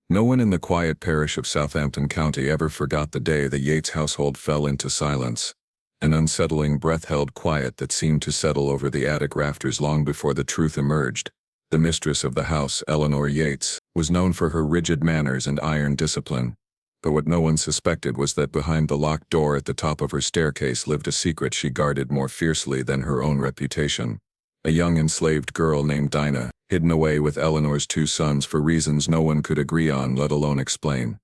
No one in the quiet parish of Southampton County ever forgot the day the Yates household fell into silence. An unsettling breath held quiet that seemed to settle over the attic rafters long before the truth emerged. The mistress of the house, Dinah Yates, was known for her rigid manners and iron discipline. But what no one suspected was that behind the locked door at the top of her staircase lived a secret she guarded more fiercely than her own reputation. A young enslaved girl named Dinah, hidden away with Eleanor's two sons for reasons no one could agree on, let alone explain.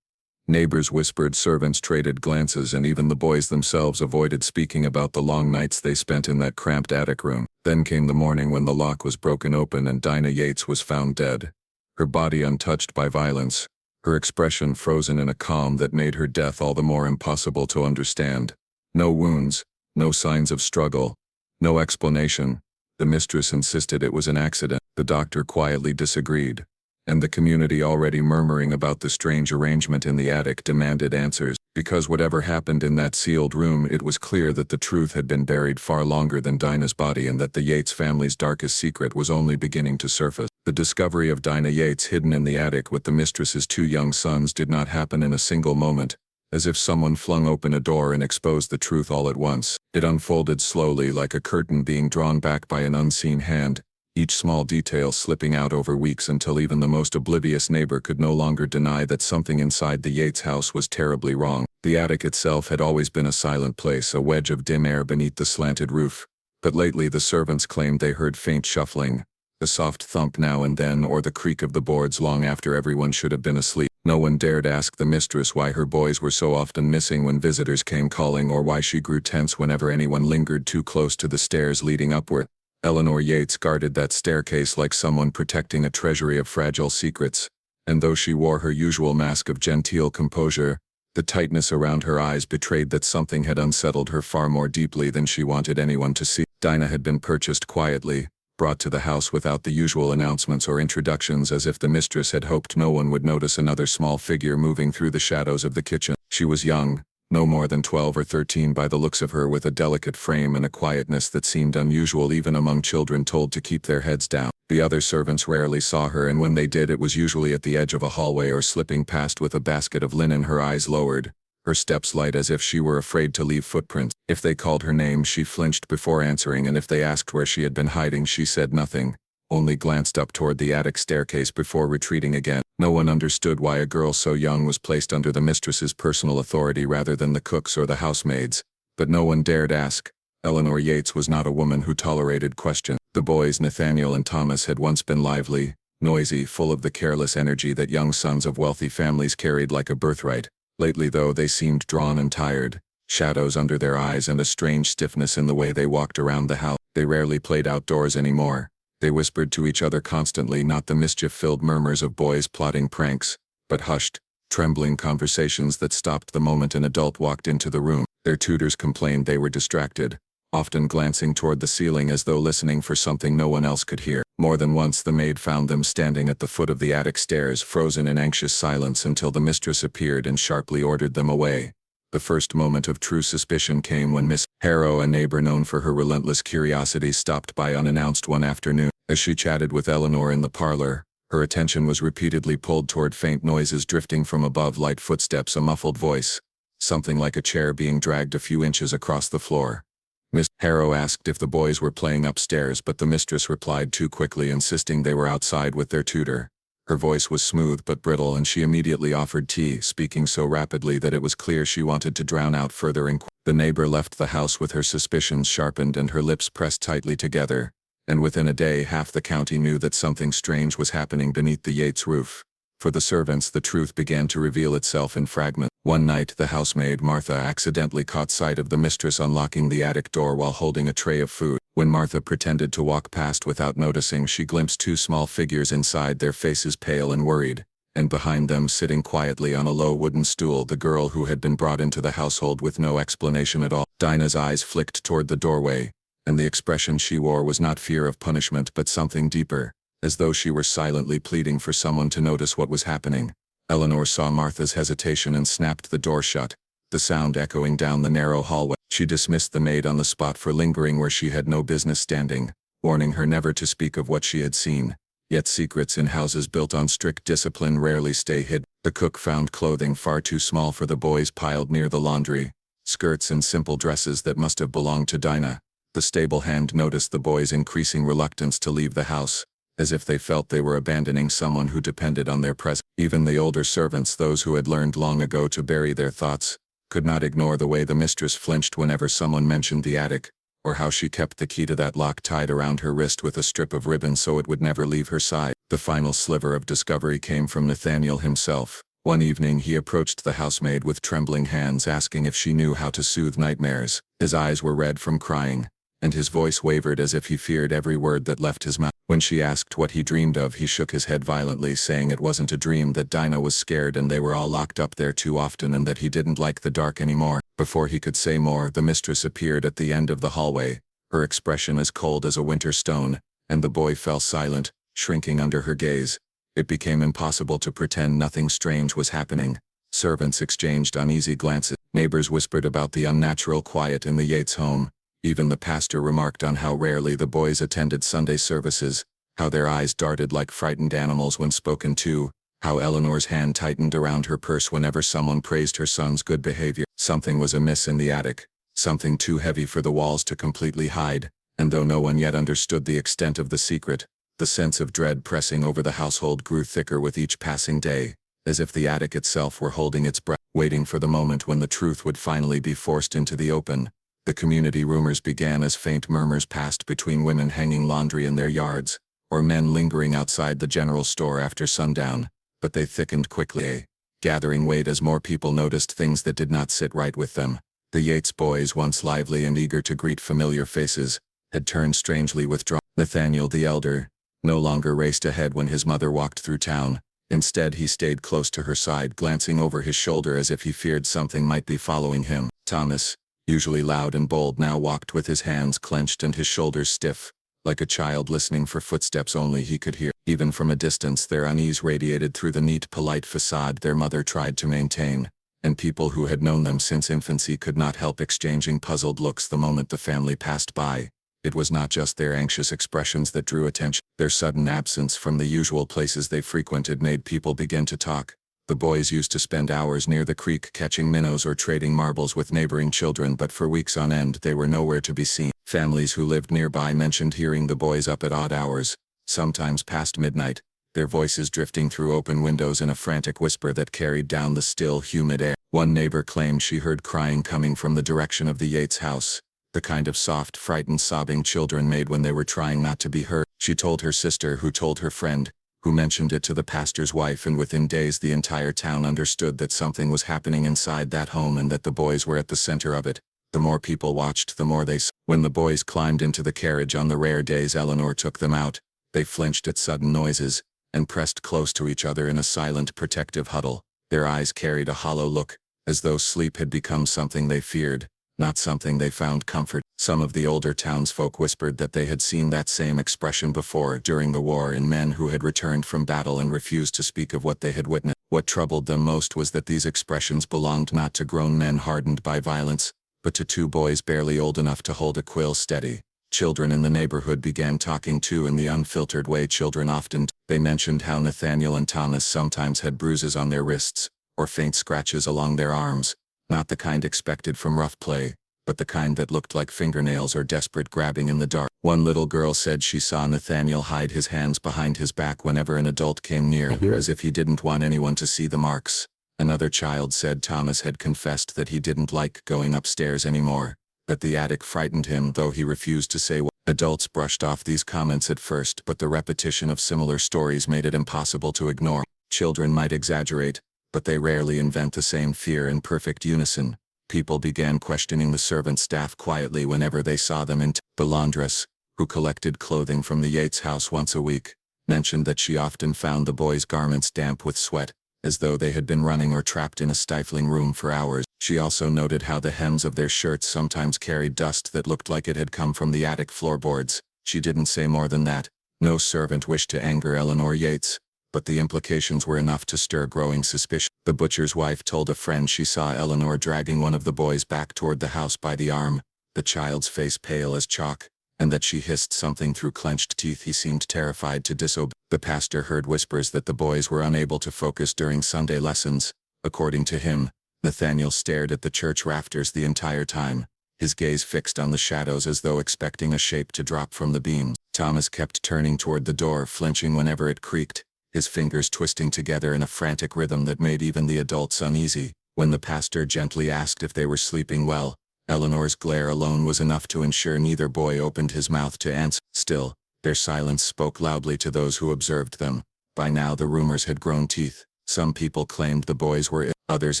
Neighbors whispered, servants traded glances, and even the boys themselves avoided speaking about the long nights they spent in that cramped attic room. Then came the morning when the lock was broken open and Dinah Yates was found dead. Her body untouched by violence, her expression frozen in a calm that made her death all the more impossible to understand. No wounds, no signs of struggle, no explanation. The mistress insisted it was an accident. The doctor quietly disagreed. And the community, already murmuring about the strange arrangement in the attic, demanded answers. Because whatever happened in that sealed room, it was clear that the truth had been buried far longer than Dinah's body, and that the Yates family's darkest secret was only beginning to surface. The discovery of Dinah Yates hidden in the attic with the mistress's two young sons did not happen in a single moment, as if someone flung open a door and exposed the truth all at once. It unfolded slowly, like a curtain being drawn back by an unseen hand, each small detail slipping out over weeks until even the most oblivious neighbor could no longer deny that something inside the Yates house was terribly wrong. The attic itself had always been a silent place, a wedge of dim air beneath the slanted roof. But lately the servants claimed they heard faint shuffling, a soft thump now and then, or the creak of the boards long after everyone should have been asleep. No one dared ask the mistress why her boys were so often missing when visitors came calling, or why she grew tense whenever anyone lingered too close to the stairs leading upward. Dinah Yates guarded that staircase like someone protecting a treasury of fragile secrets, and though she wore her usual mask of genteel composure, the tightness around her eyes betrayed that something had unsettled her far more deeply than she wanted anyone to see. Dinah had been purchased quietly, brought to the house without the usual announcements or introductions, as if the mistress had hoped no one would notice another small figure moving through the shadows of the kitchen. She was young, no more than 12 or 13 by the looks of her, with a delicate frame and a quietness that seemed unusual even among children told to keep their heads down. The other servants rarely saw her, and when they did, it was usually at the edge of a hallway or slipping past with a basket of linen, her eyes lowered, her steps light as if she were afraid to leave footprints. If they called her name, she flinched before answering, and if they asked where she had been hiding, she said nothing, only glanced up toward the attic staircase before retreating again. No one understood why a girl so young was placed under the mistress's personal authority rather than the cook's or the housemaids, but no one dared ask. Dinah Yates was not a woman who tolerated questions. The boys, Nathaniel and Thomas, had once been lively, noisy, full of the careless energy that young sons of wealthy families carried like a birthright. Lately, though, they seemed drawn and tired, shadows under their eyes and a strange stiffness in the way they walked around the house. They rarely played outdoors anymore. They whispered to each other constantly, not the mischief-filled murmurs of boys plotting pranks, but hushed, trembling conversations that stopped the moment an adult walked into the room. Their tutors complained they were distracted, often glancing toward the ceiling as though listening for something no one else could hear. More than once the maid found them standing at the foot of the attic stairs, frozen in anxious silence, until the mistress appeared and sharply ordered them away. The first moment of true suspicion came when Miss Harrow, a neighbor known for her relentless curiosity, stopped by unannounced one afternoon. As she chatted with Eleanor in the parlor, her attention was repeatedly pulled toward faint noises drifting from above, light footsteps, a muffled voice, something like a chair being dragged a few inches across the floor. Miss Harrow asked if the boys were playing upstairs, but the mistress replied too quickly, insisting they were outside with their tutor. Her voice was smooth but brittle, and she immediately offered tea, speaking so rapidly that it was clear she wanted to drown out further inquiry. The neighbor left the house with her suspicions sharpened and her lips pressed tightly together, and within a day half the county knew that something strange was happening beneath the Yates roof. For the servants, the truth began to reveal itself in fragments. One night, the housemaid Martha accidentally caught sight of the mistress unlocking the attic door while holding a tray of food. When Martha pretended to walk past without noticing, she glimpsed two small figures inside, their faces pale and worried, and behind them, sitting quietly on a low wooden stool, the girl who had been brought into the household with no explanation at all. Dinah's eyes flicked toward the doorway, and the expression she wore was not fear of punishment but something deeper, as though she were silently pleading for someone to notice what was happening. Eleanor saw Martha's hesitation and snapped the door shut, the sound echoing down the narrow hallway. She dismissed the maid on the spot for lingering where she had no business standing, warning her never to speak of what she had seen. Yet secrets in houses built on strict discipline rarely stay hidden. The cook found clothing far too small for the boys piled near the laundry, skirts and simple dresses that must have belonged to Dinah. The stable hand noticed the boys' increasing reluctance to leave the house, as if they felt they were abandoning someone who depended on their presence. Even the older servants, those who had learned long ago to bury their thoughts, could not ignore the way the mistress flinched whenever someone mentioned the attic, or how she kept the key to that lock tied around her wrist with a strip of ribbon so it would never leave her side. The final sliver of discovery came from Nathaniel himself. One evening he approached the housemaid with trembling hands, asking if she knew how to soothe nightmares. His eyes were red from crying, and his voice wavered as if he feared every word that left his mouth. When she asked what he dreamed of, he shook his head violently, saying it wasn't a dream, that Dinah was scared and they were all locked up there too often, and that he didn't like the dark anymore. Before he could say more, the mistress appeared at the end of the hallway, her expression as cold as a winter stone, and the boy fell silent, shrinking under her gaze. It became impossible to pretend nothing strange was happening. Servants exchanged uneasy glances. Neighbors whispered about the unnatural quiet in the Yates home. Even the pastor remarked on how rarely the boys attended Sunday services, how their eyes darted like frightened animals when spoken to, how Eleanor's hand tightened around her purse whenever someone praised her son's good behavior. Something was amiss in the attic, something too heavy for the walls to completely hide, and though no one yet understood the extent of the secret, the sense of dread pressing over the household grew thicker with each passing day, as if the attic itself were holding its breath, waiting for the moment when the truth would finally be forced into the open. The community rumors began as faint murmurs passed between women hanging laundry in their yards, or men lingering outside the general store after sundown, but they thickened quickly, gathering weight as more people noticed things that did not sit right with them. The Yates boys, once lively and eager to greet familiar faces, had turned strangely withdrawn. Nathaniel the elder no longer raced ahead when his mother walked through town. Instead, he stayed close to her side, glancing over his shoulder as if he feared something might be following him. Thomas, usually loud and bold, now walked with his hands clenched and his shoulders stiff, like a child listening for footsteps only he could hear. Even from a distance, their unease radiated through the neat, polite facade their mother tried to maintain, and people who had known them since infancy could not help exchanging puzzled looks the moment the family passed by. It was not just their anxious expressions that drew attention. Their sudden absence from the usual places they frequented made people begin to talk. The boys used to spend hours near the creek catching minnows or trading marbles with neighboring children, but for weeks on end they were nowhere to be seen. Families who lived nearby mentioned hearing the boys up at odd hours, sometimes past midnight, their voices drifting through open windows in a frantic whisper that carried down the still, humid air. One neighbor claimed she heard crying coming from the direction of the Yates house, the kind of soft, frightened sobbing children made when they were trying not to be hurt. She told her sister, who told her friend, who mentioned it to the pastor's wife, and within days the entire town understood that something was happening inside that home and that the boys were at the center of it. The more people watched, the more they saw. When the boys climbed into the carriage on the rare days Eleanor took them out, they flinched at sudden noises, and pressed close to each other in a silent, protective huddle. Their eyes carried a hollow look, as though sleep had become something they feared, not something they found comfort. Some of the older townsfolk whispered that they had seen that same expression before during the war in men who had returned from battle and refused to speak of what they had witnessed. What troubled them most was that these expressions belonged not to grown men hardened by violence, but to two boys barely old enough to hold a quill steady. Children in the neighborhood began talking too, in the unfiltered way children often do. They mentioned how Nathaniel and Thomas sometimes had bruises on their wrists, or faint scratches along their arms, not the kind expected from rough play, but the kind that looked like fingernails or desperate grabbing in the dark. One little girl said she saw Nathaniel hide his hands behind his back whenever an adult came near, as if he didn't want anyone to see the marks. Another child said Thomas had confessed that he didn't like going upstairs anymore, that the attic frightened him, though he refused to say what. Adults brushed off these comments at first, but the repetition of similar stories made it impossible to ignore. Children might exaggerate, but they rarely invent the same fear in perfect unison. People began questioning the servant staff quietly whenever they saw them in the laundress, who collected clothing from the Yates house once a week, mentioned that she often found the boys' garments damp with sweat, as though they had been running or trapped in a stifling room for hours. She also noted how the hems of their shirts sometimes carried dust that looked like it had come from the attic floorboards. She didn't say more than that. No servant wished to anger Eleanor Yates, but the implications were enough to stir growing suspicion. The butcher's wife told a friend she saw Eleanor dragging one of the boys back toward the house by the arm, the child's face pale as chalk, and that she hissed something through clenched teeth he seemed terrified to disobey. The pastor heard whispers that the boys were unable to focus during Sunday lessons. According to him, Nathaniel stared at the church rafters the entire time, his gaze fixed on the shadows as though expecting a shape to drop from the beams. Thomas kept turning toward the door, flinching whenever it creaked, his fingers twisting together in a frantic rhythm that made even the adults uneasy. When the pastor gently asked if they were sleeping well, Eleanor's glare alone was enough to ensure neither boy opened his mouth to answer. Still, their silence spoke loudly to those who observed them. By now the rumors had grown teeth. Some people claimed the boys were ill. Others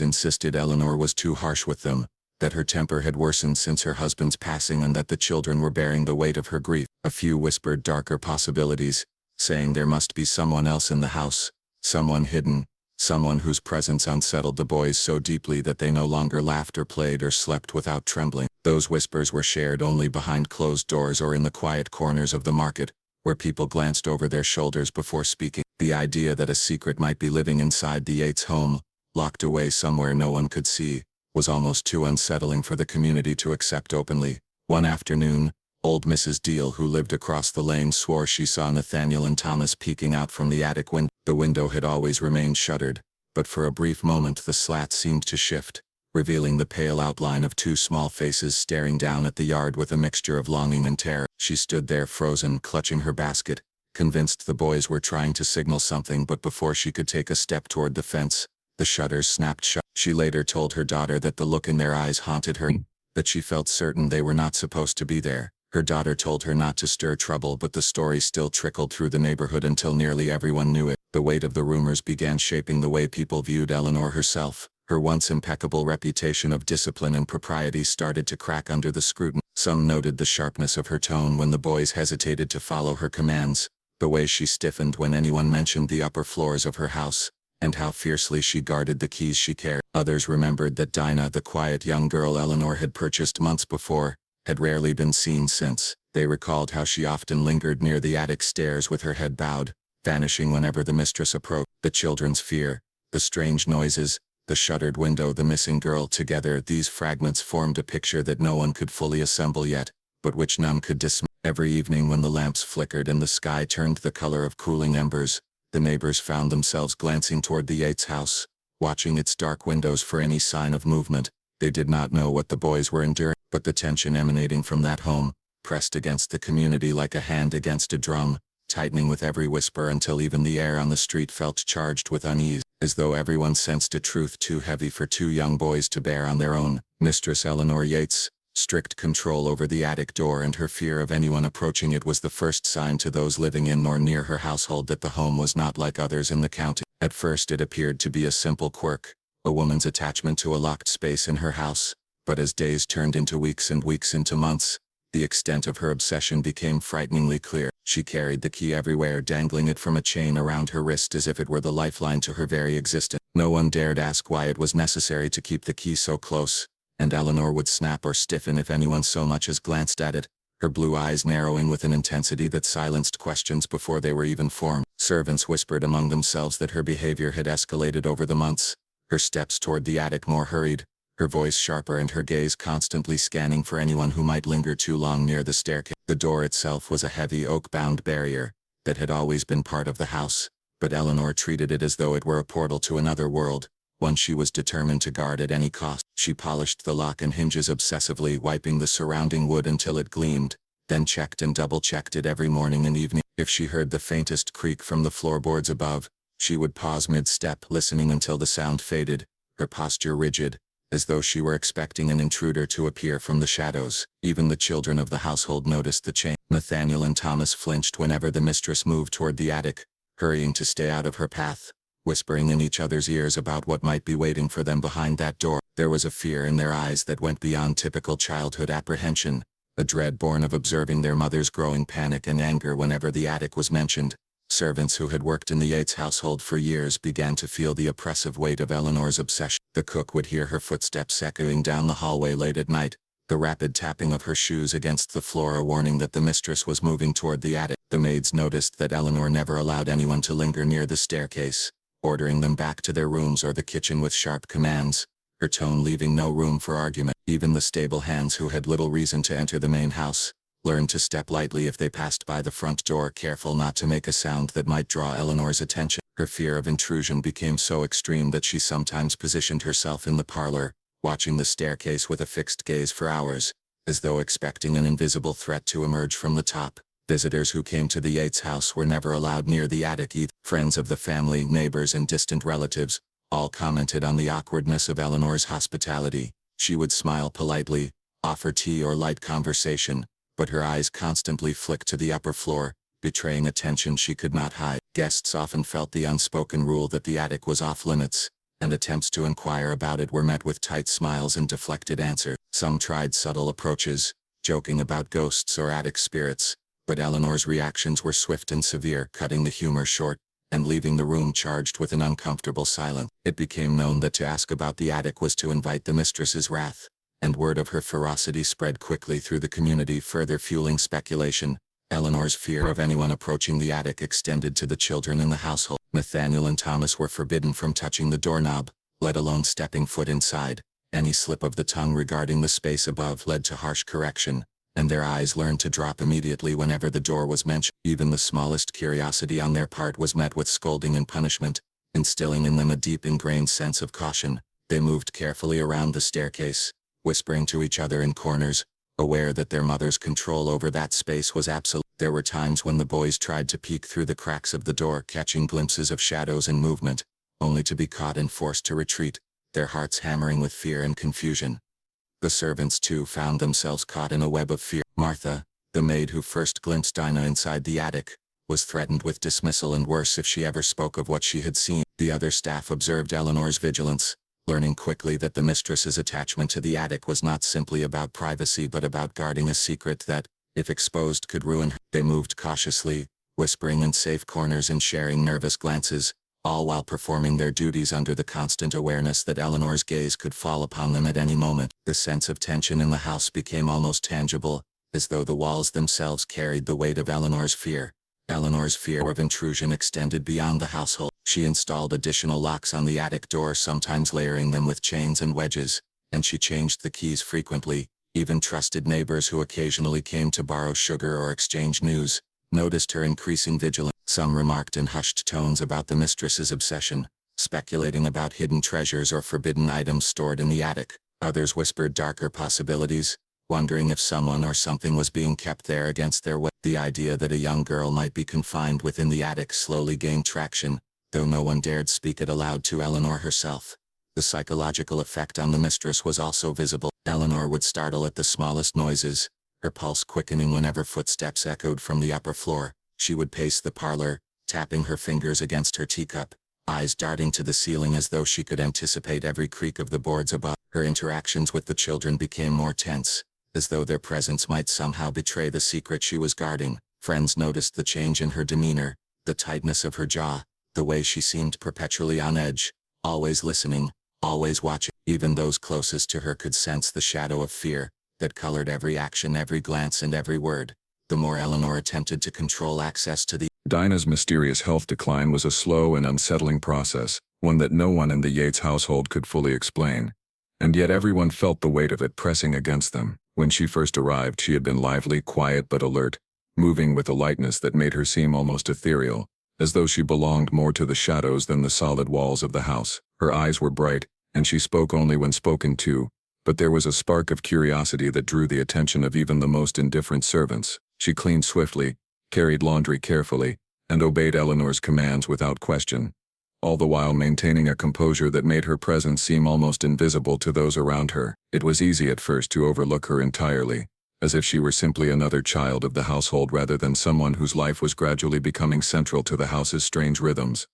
insisted Eleanor was too harsh with them, that her temper had worsened since her husband's passing and that the children were bearing the weight of her grief. A few whispered darker possibilities, saying there must be someone else in the house, someone hidden, someone whose presence unsettled the boys so deeply that they no longer laughed or played or slept without trembling. Those whispers were shared only behind closed doors or in the quiet corners of the market, where people glanced over their shoulders before speaking. The idea that a secret might be living inside the Yates home, locked away somewhere no one could see, was almost too unsettling for the community to accept openly. One afternoon, old Mrs. Deal, who lived across the lane, swore she saw Nathaniel and Thomas peeking out from the attic window. The window had always remained shuttered, but for a brief moment the slat seemed to shift, revealing the pale outline of two small faces staring down at the yard with a mixture of longing and terror. She stood there frozen, clutching her basket, convinced the boys were trying to signal something, but before she could take a step toward the fence, the shutters snapped shut. She later told her daughter that the look in their eyes haunted her, that she felt certain they were not supposed to be there. Her daughter told her not to stir trouble, but the story still trickled through the neighborhood until nearly everyone knew it. The weight of the rumors began shaping the way people viewed Eleanor herself. Her once impeccable reputation of discipline and propriety started to crack under the scrutiny. Some noted the sharpness of her tone when the boys hesitated to follow her commands, the way she stiffened when anyone mentioned the upper floors of her house, and how fiercely she guarded the keys she carried. Others remembered that Dinah, the quiet young girl Eleanor had purchased months before, had rarely been seen since. They recalled how she often lingered near the attic stairs with her head bowed, vanishing whenever the mistress approached. The children's fear, the strange noises, the shuttered window, the missing girl, together these fragments formed a picture that no one could fully assemble yet, but which none could dismiss. Every evening when the lamps flickered and the sky turned the color of cooling embers, the neighbors found themselves glancing toward the Yates house, watching its dark windows for any sign of movement. They did not know what the boys were enduring, but the tension emanating from that home pressed against the community like a hand against a drum, tightening with every whisper until even the air on the street felt charged with unease, as though everyone sensed a truth too heavy for two young boys to bear on their own. Mistress Eleanor Yates, strict control over the attic door and her fear of anyone approaching it was the first sign to those living in or near her household that the home was not like others in the county. At first it appeared to be a simple quirk, a woman's attachment to a locked space in her house, but as days turned into weeks and weeks into months, the extent of her obsession became frighteningly clear. She carried the key everywhere, dangling it from a chain around her wrist as if it were the lifeline to her very existence. No one dared ask why it was necessary to keep the key so close, and Eleanor would snap or stiffen if anyone so much as glanced at it, her blue eyes narrowing with an intensity that silenced questions before they were even formed. Servants whispered among themselves that her behavior had escalated over the months, her steps toward the attic more hurried, her voice sharper and her gaze constantly scanning for anyone who might linger too long near the staircase. The door itself was a heavy oak-bound barrier that had always been part of the house, but Eleanor treated it as though it were a portal to another world, one she was determined to guard at any cost. She polished the lock and hinges obsessively, wiping the surrounding wood until it gleamed, then checked and double-checked it every morning and evening. If she heard the faintest creak from the floorboards above, she would pause mid-step, listening until the sound faded, her posture rigid, as though she were expecting an intruder to appear from the shadows. Even the children of the household noticed the change. Nathaniel and Thomas flinched whenever the mistress moved toward the attic, hurrying to stay out of her path, whispering in each other's ears about what might be waiting for them behind that door. There was a fear in their eyes that went beyond typical childhood apprehension, a dread born of observing their mother's growing panic and anger whenever the attic was mentioned. Servants who had worked in the Yates household for years began to feel the oppressive weight of Eleanor's obsession. The cook would hear her footsteps echoing down the hallway late at night, the rapid tapping of her shoes against the floor a warning that the mistress was moving toward the attic. The maids noticed that Eleanor never allowed anyone to linger near the staircase, ordering them back to their rooms or the kitchen with sharp commands, her tone leaving no room for argument. Even the stable hands, who had little reason to enter the main house, learned to step lightly if they passed by the front door, careful not to make a sound that might draw Eleanor's attention. Her fear of intrusion became so extreme that she sometimes positioned herself in the parlor, watching the staircase with a fixed gaze for hours, as though expecting an invisible threat to emerge from the top. Visitors who came to the Yates house were never allowed near the attic either. Friends of the family, neighbors, and distant relatives all commented on the awkwardness of Eleanor's hospitality. She would smile politely, offer tea or light conversation, but her eyes constantly flicked to the upper floor, betraying a tension she could not hide. Guests often felt the unspoken rule that the attic was off limits, and attempts to inquire about it were met with tight smiles and deflected answers. Some tried subtle approaches, joking about ghosts or attic spirits, but Eleanor's reactions were swift and severe, cutting the humor short and leaving the room charged with an uncomfortable silence. It became known that to ask about the attic was to invite the mistress's wrath, and word of her ferocity spread quickly through the community, further fueling speculation. Eleanor's fear of anyone approaching the attic extended to the children in the household. Nathaniel and Thomas were forbidden from touching the doorknob, let alone stepping foot inside. Any slip of the tongue regarding the space above led to harsh correction, and their eyes learned to drop immediately whenever the door was mentioned. Even the smallest curiosity on their part was met with scolding and punishment, instilling in them a deep ingrained sense of caution. They moved carefully around the staircase, whispering to each other in corners, aware that their mother's control over that space was absolute. There were times when the boys tried to peek through the cracks of the door, catching glimpses of shadows and movement, only to be caught and forced to retreat, their hearts hammering with fear and confusion. The servants too found themselves caught in a web of fear. Martha, the maid who first glimpsed Dinah inside the attic, was threatened with dismissal and worse if she ever spoke of what she had seen. The other staff observed Eleanor's vigilance, learning quickly that the mistress's attachment to the attic was not simply about privacy but about guarding a secret that, if exposed, could ruin her. They moved cautiously, whispering in safe corners and sharing nervous glances, all while performing their duties under the constant awareness that Eleanor's gaze could fall upon them at any moment. The sense of tension in the house became almost tangible, as though the walls themselves carried the weight of Eleanor's fear. Eleanor's fear of intrusion extended beyond the household. She installed additional locks on the attic door, sometimes layering them with chains and wedges, and she changed the keys frequently. Even trusted neighbors who occasionally came to borrow sugar or exchange news noticed her increasing vigilance. Some remarked in hushed tones about the mistress's obsession, speculating about hidden treasures or forbidden items stored in the attic. Others whispered darker possibilities, wondering if someone or something was being kept there against their will. The idea that a young girl might be confined within the attic slowly gained traction, though no one dared speak it aloud to Eleanor herself. The psychological effect on the mistress was also visible. Eleanor would startle at the smallest noises, her pulse quickening whenever footsteps echoed from the upper floor. She would pace the parlor, tapping her fingers against her teacup, eyes darting to the ceiling as though she could anticipate every creak of the boards above. Her interactions with the children became more tense, as though their presence might somehow betray the secret she was guarding. Friends noticed the change in her demeanor, the tightness of her jaw, the way she seemed perpetually on edge, always listening, always watching. Even those closest to her could sense the shadow of fear that colored every action, every glance, and every word. The more Eleanor attempted to control access to the Dinah's mysterious health decline was a slow and unsettling process, one that no one in the Yates household could fully explain. And yet everyone felt the weight of it pressing against them. When she first arrived, she had been lively, quiet but alert, moving with a lightness that made her seem almost ethereal, as though she belonged more to the shadows than the solid walls of the house. Her eyes were bright, and she spoke only when spoken to, but there was a spark of curiosity that drew the attention of even the most indifferent servants. She cleaned swiftly, carried laundry carefully, and obeyed Eleanor's commands without question, all the while maintaining a composure that made her presence seem almost invisible to those around her. It was easy at first to overlook her entirely, as if she were simply another child of the household rather than someone whose life was gradually becoming central to the house's strange rhythms.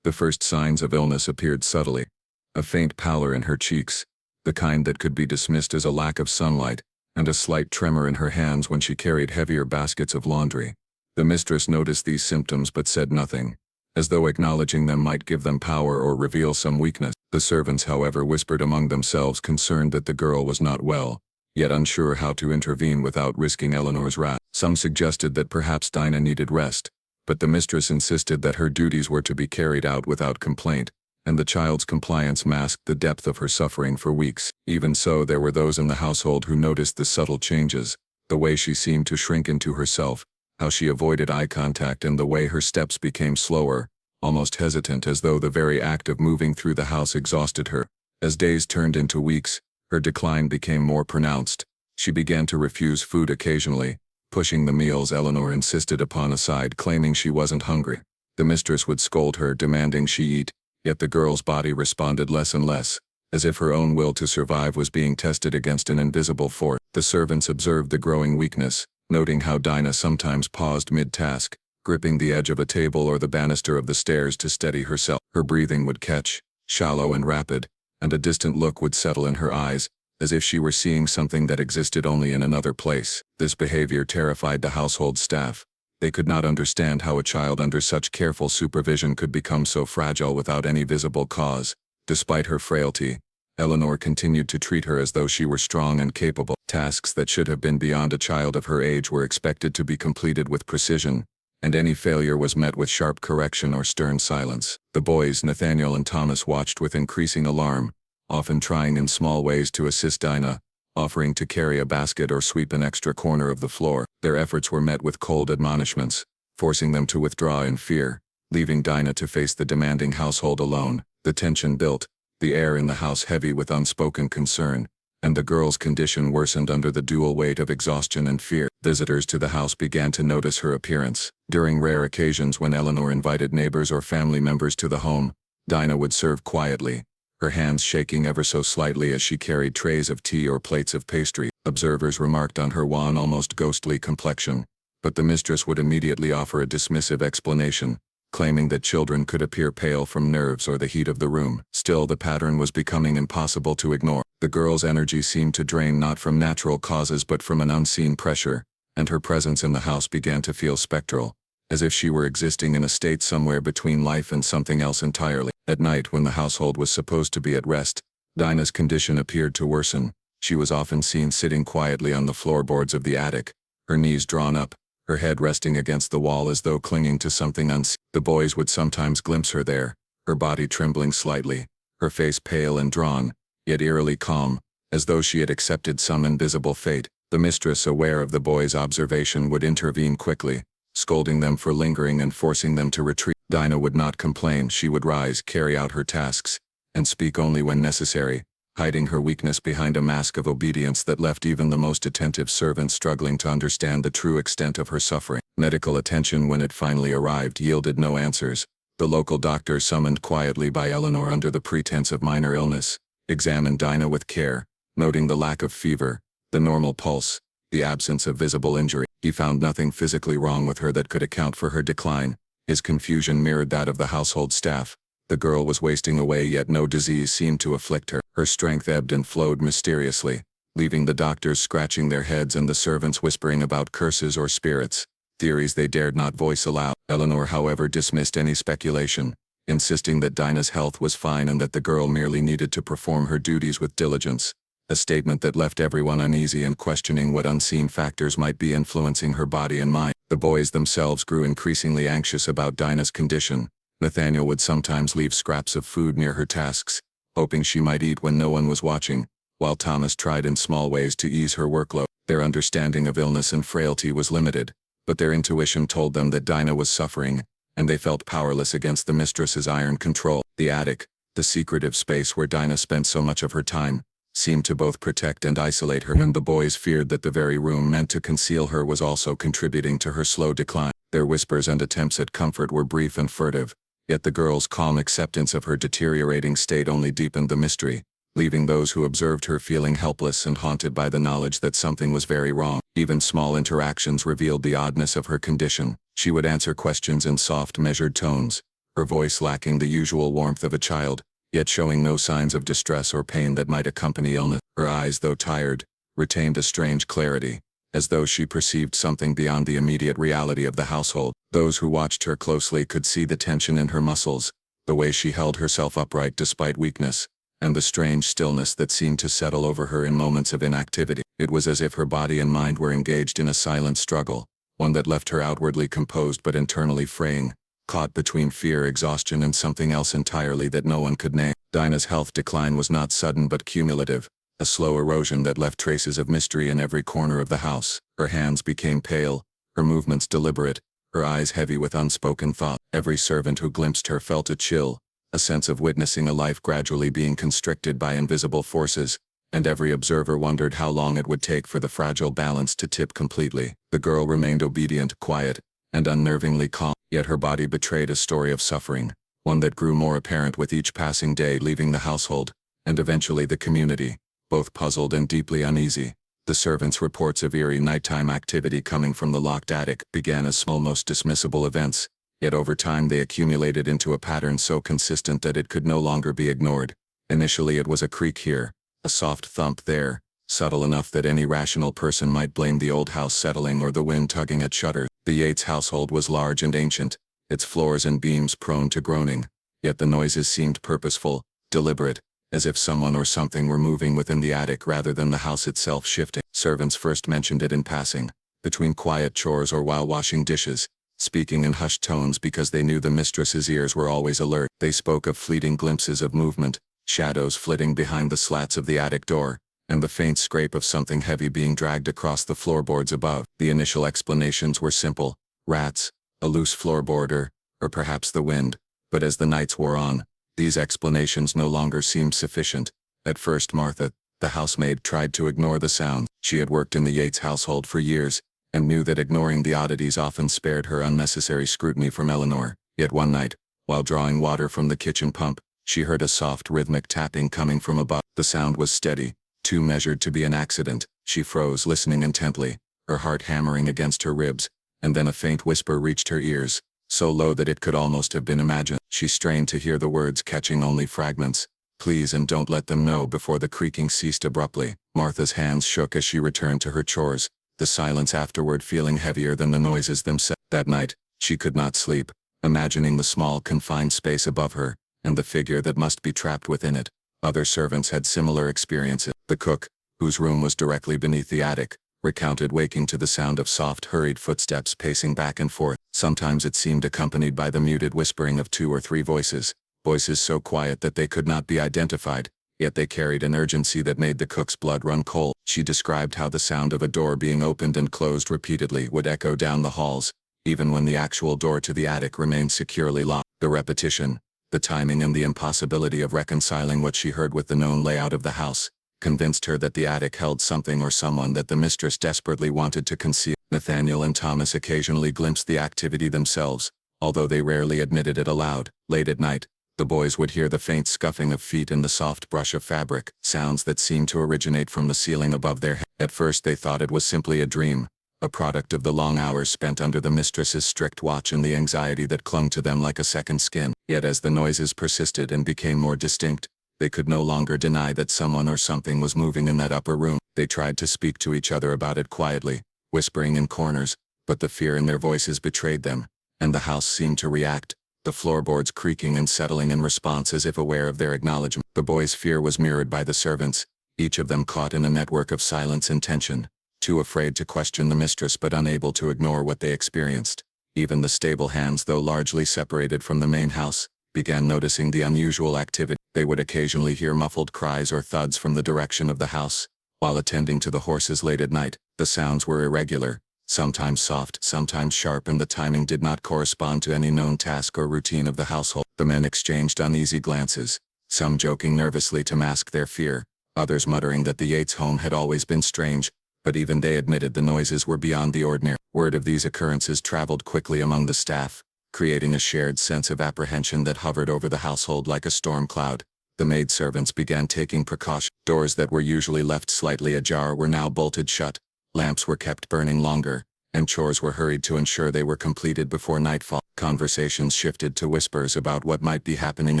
The first signs of illness appeared subtly, a faint pallor in her cheeks, the kind that could be dismissed as a lack of sunlight, and a slight tremor in her hands when she carried heavier baskets of laundry. The mistress noticed these symptoms but said nothing, as though acknowledging them might give them power or reveal some weakness. The servants, however, whispered among themselves, concerned that the girl was not well, yet unsure how to intervene without risking Eleanor's wrath. Some suggested that perhaps Dinah needed rest, but the mistress insisted that her duties were to be carried out without complaint, and the child's compliance masked the depth of her suffering for weeks. Even so, there were those in the household who noticed the subtle changes, The way she seemed to shrink into herself, how she avoided eye contact, and the way her steps became slower, almost hesitant, as though the very act of moving through the house exhausted her. As days turned into weeks, her decline became more pronounced. She began to refuse food occasionally, pushing the meals Eleanor insisted upon aside, claiming she wasn't hungry. The mistress would scold her, demanding she eat, yet the girl's body responded less and less, as if her own will to survive was being tested against an invisible force. The servants observed the growing weakness, noting how Dinah sometimes paused mid-task, gripping the edge of a table or the banister of the stairs to steady herself. Her breathing would catch, shallow and rapid, and a distant look would settle in her eyes, as if she were seeing something that existed only in another place. This behavior terrified the household staff. They could not understand how a child under such careful supervision could become so fragile without any visible cause. Despite her frailty, Eleanor continued to treat her as though she were strong and capable. Tasks that should have been beyond a child of her age were expected to be completed with precision, and any failure was met with sharp correction or stern silence. The boys, Nathaniel and Thomas, watched with increasing alarm, often trying in small ways to assist Dinah, offering to carry a basket or sweep an extra corner of the floor. Their efforts were met with cold admonishments, forcing them to withdraw in fear, leaving Dinah to face the demanding household alone. The tension built, the air in the house heavy with unspoken concern, and the girl's condition worsened under the dual weight of exhaustion and fear. Visitors to the house began to notice her appearance. During rare occasions when Eleanor invited neighbors or family members to the home, Dinah would serve quietly, her hands shaking ever so slightly as she carried trays of tea or plates of pastry. Observers remarked on her wan, almost ghostly complexion, but the mistress would immediately offer a dismissive explanation, claiming that children could appear pale from nerves or the heat of the room. Still, the pattern was becoming impossible to ignore. The girl's energy seemed to drain not from natural causes but from an unseen pressure, and her presence in the house began to feel spectral, as if she were existing in a state somewhere between life and something else entirely. At night, when the household was supposed to be at rest, Dinah's condition appeared to worsen. She was often seen sitting quietly on the floorboards of the attic, her knees drawn up, her head resting against the wall as though clinging to something unseen. The boys would sometimes glimpse her there, her body trembling slightly, her face pale and drawn, yet eerily calm, as though she had accepted some invisible fate. The mistress, aware of the boys' observation, would intervene quickly, scolding them for lingering and forcing them to retreat. Dinah would not complain. She would rise, carry out her tasks, and speak only when necessary, hiding her weakness behind a mask of obedience that left even the most attentive servant struggling to understand the true extent of her suffering. Medical attention, when it finally arrived, yielded no answers. The local doctor, summoned quietly by Eleanor under the pretense of minor illness, examined Dinah with care, noting the lack of fever, the normal pulse, the absence of visible injury. He found nothing physically wrong with her that could account for her decline. His confusion mirrored that of the household staff. The girl was wasting away, yet no disease seemed to afflict her. Her strength ebbed and flowed mysteriously, leaving the doctors scratching their heads and the servants whispering about curses or spirits, theories they dared not voice aloud. Eleanor, however, dismissed any speculation, insisting that Dinah's health was fine and that the girl merely needed to perform her duties with diligence, a statement that left everyone uneasy and questioning what unseen factors might be influencing her body and mind. The boys themselves grew increasingly anxious about Dinah's condition. Nathaniel would sometimes leave scraps of food near her tasks, hoping she might eat when no one was watching, while Thomas tried in small ways to ease her workload. Their understanding of illness and frailty was limited, but their intuition told them that Dinah was suffering, and they felt powerless against the mistress's iron control. The attic, the secretive space where Dinah spent so much of her time, seemed to both protect and isolate her, and the boys feared that the very room meant to conceal her was also contributing to her slow decline. Their whispers and attempts at comfort were brief and furtive, yet the girl's calm acceptance of her deteriorating state only deepened the mystery, leaving those who observed her feeling helpless and haunted by the knowledge that something was very wrong. Even small interactions revealed the oddness of her condition. She would answer questions in soft, measured tones, her voice lacking the usual warmth of a child, yet showing no signs of distress or pain that might accompany illness. Her eyes, though tired, retained a strange clarity, as though she perceived something beyond the immediate reality of the household. Those who watched her closely could see the tension in her muscles, the way she held herself upright despite weakness, and the strange stillness that seemed to settle over her in moments of inactivity. It was as if her body and mind were engaged in a silent struggle, one that left her outwardly composed but internally fraying, caught between fear, exhaustion, and something else entirely that no one could name. Dinah's health decline was not sudden but cumulative, a slow erosion that left traces of mystery in every corner of the house. Her hands became pale, her movements deliberate, her eyes heavy with unspoken thought. Every servant who glimpsed her felt a chill, a sense of witnessing a life gradually being constricted by invisible forces, and every observer wondered how long it would take for the fragile balance to tip completely. The girl remained obedient, quiet, and unnervingly calm, yet her body betrayed a story of suffering, one that grew more apparent with each passing day, leaving the household, and eventually the community, both puzzled and deeply uneasy. The servants' reports of eerie nighttime activity coming from the locked attic began as small, most dismissible events, yet over time they accumulated into a pattern so consistent that it could no longer be ignored. Initially it was a creak here, a soft thump there, subtle enough that any rational person might blame the old house settling or the wind tugging at shutters. The Yates household was large and ancient, its floors and beams prone to groaning, yet the noises seemed purposeful, deliberate, as if someone or something were moving within the attic rather than the house itself shifting. Servants first mentioned it in passing, between quiet chores or while washing dishes, speaking in hushed tones because they knew the mistress's ears were always alert. They spoke of fleeting glimpses of movement, shadows flitting behind the slats of the attic door, and the faint scrape of something heavy being dragged across the floorboards above. The initial explanations were simple: rats, a loose floorboard, or perhaps the wind. But as the nights wore on, these explanations no longer seemed sufficient. At first Martha, the housemaid, tried to ignore the sound. She had worked in the Yates household for years, and knew that ignoring the oddities often spared her unnecessary scrutiny from Eleanor. Yet one night, while drawing water from the kitchen pump, she heard a soft rhythmic tapping coming from above. The sound was steady, too measured to be an accident. She froze, listening intently, her heart hammering against her ribs, and then a faint whisper reached her ears, so low that it could almost have been imagined. She strained to hear the words, catching only fragments. "Please, and don't let them know," before the creaking ceased abruptly. Martha's hands shook as she returned to her chores, the silence afterward feeling heavier than the noises themselves. That night, she could not sleep, imagining the small confined space above her, and the figure that must be trapped within it. Other servants had similar experiences. The cook, whose room was directly beneath the attic, recounted waking to the sound of soft, hurried footsteps pacing back and forth. Sometimes it seemed accompanied by the muted whispering of 2 or 3 voices, voices so quiet that they could not be identified, yet they carried an urgency that made the cook's blood run cold. She described how the sound of a door being opened and closed repeatedly would echo down the halls, even when the actual door to the attic remained securely locked. The repetition, the timing, and the impossibility of reconciling what she heard with the known layout of the house convinced her that the attic held something or someone that the mistress desperately wanted to conceal. Nathaniel and Thomas occasionally glimpsed the activity themselves, although they rarely admitted it aloud. Late at night, the boys would hear the faint scuffing of feet and the soft brush of fabric, sounds that seemed to originate from the ceiling above their heads. At first they thought it was simply a dream, a product of the long hours spent under the mistress's strict watch and the anxiety that clung to them like a second skin. Yet as the noises persisted and became more distinct, they could no longer deny that someone or something was moving in that upper room. They tried to speak to each other about it quietly, whispering in corners, but the fear in their voices betrayed them, and the house seemed to react, the floorboards creaking and settling in response as if aware of their acknowledgement. The boys' fear was mirrored by the servants, each of them caught in a network of silence and tension, too afraid to question the mistress but unable to ignore what they experienced. Even the stable hands, though largely separated from the main house, began noticing the unusual activity. They would occasionally hear muffled cries or thuds from the direction of the house. While attending to the horses late at night, the sounds were irregular, sometimes soft, sometimes sharp, and the timing did not correspond to any known task or routine of the household. The men exchanged uneasy glances, some joking nervously to mask their fear, others muttering that the Yates home had always been strange, but even they admitted the noises were beyond the ordinary. Word of these occurrences traveled quickly among the staff, creating a shared sense of apprehension that hovered over the household like a storm cloud. The maidservants began taking precautions. Doors that were usually left slightly ajar were now bolted shut, lamps were kept burning longer, and chores were hurried to ensure they were completed before nightfall. Conversations shifted to whispers about what might be happening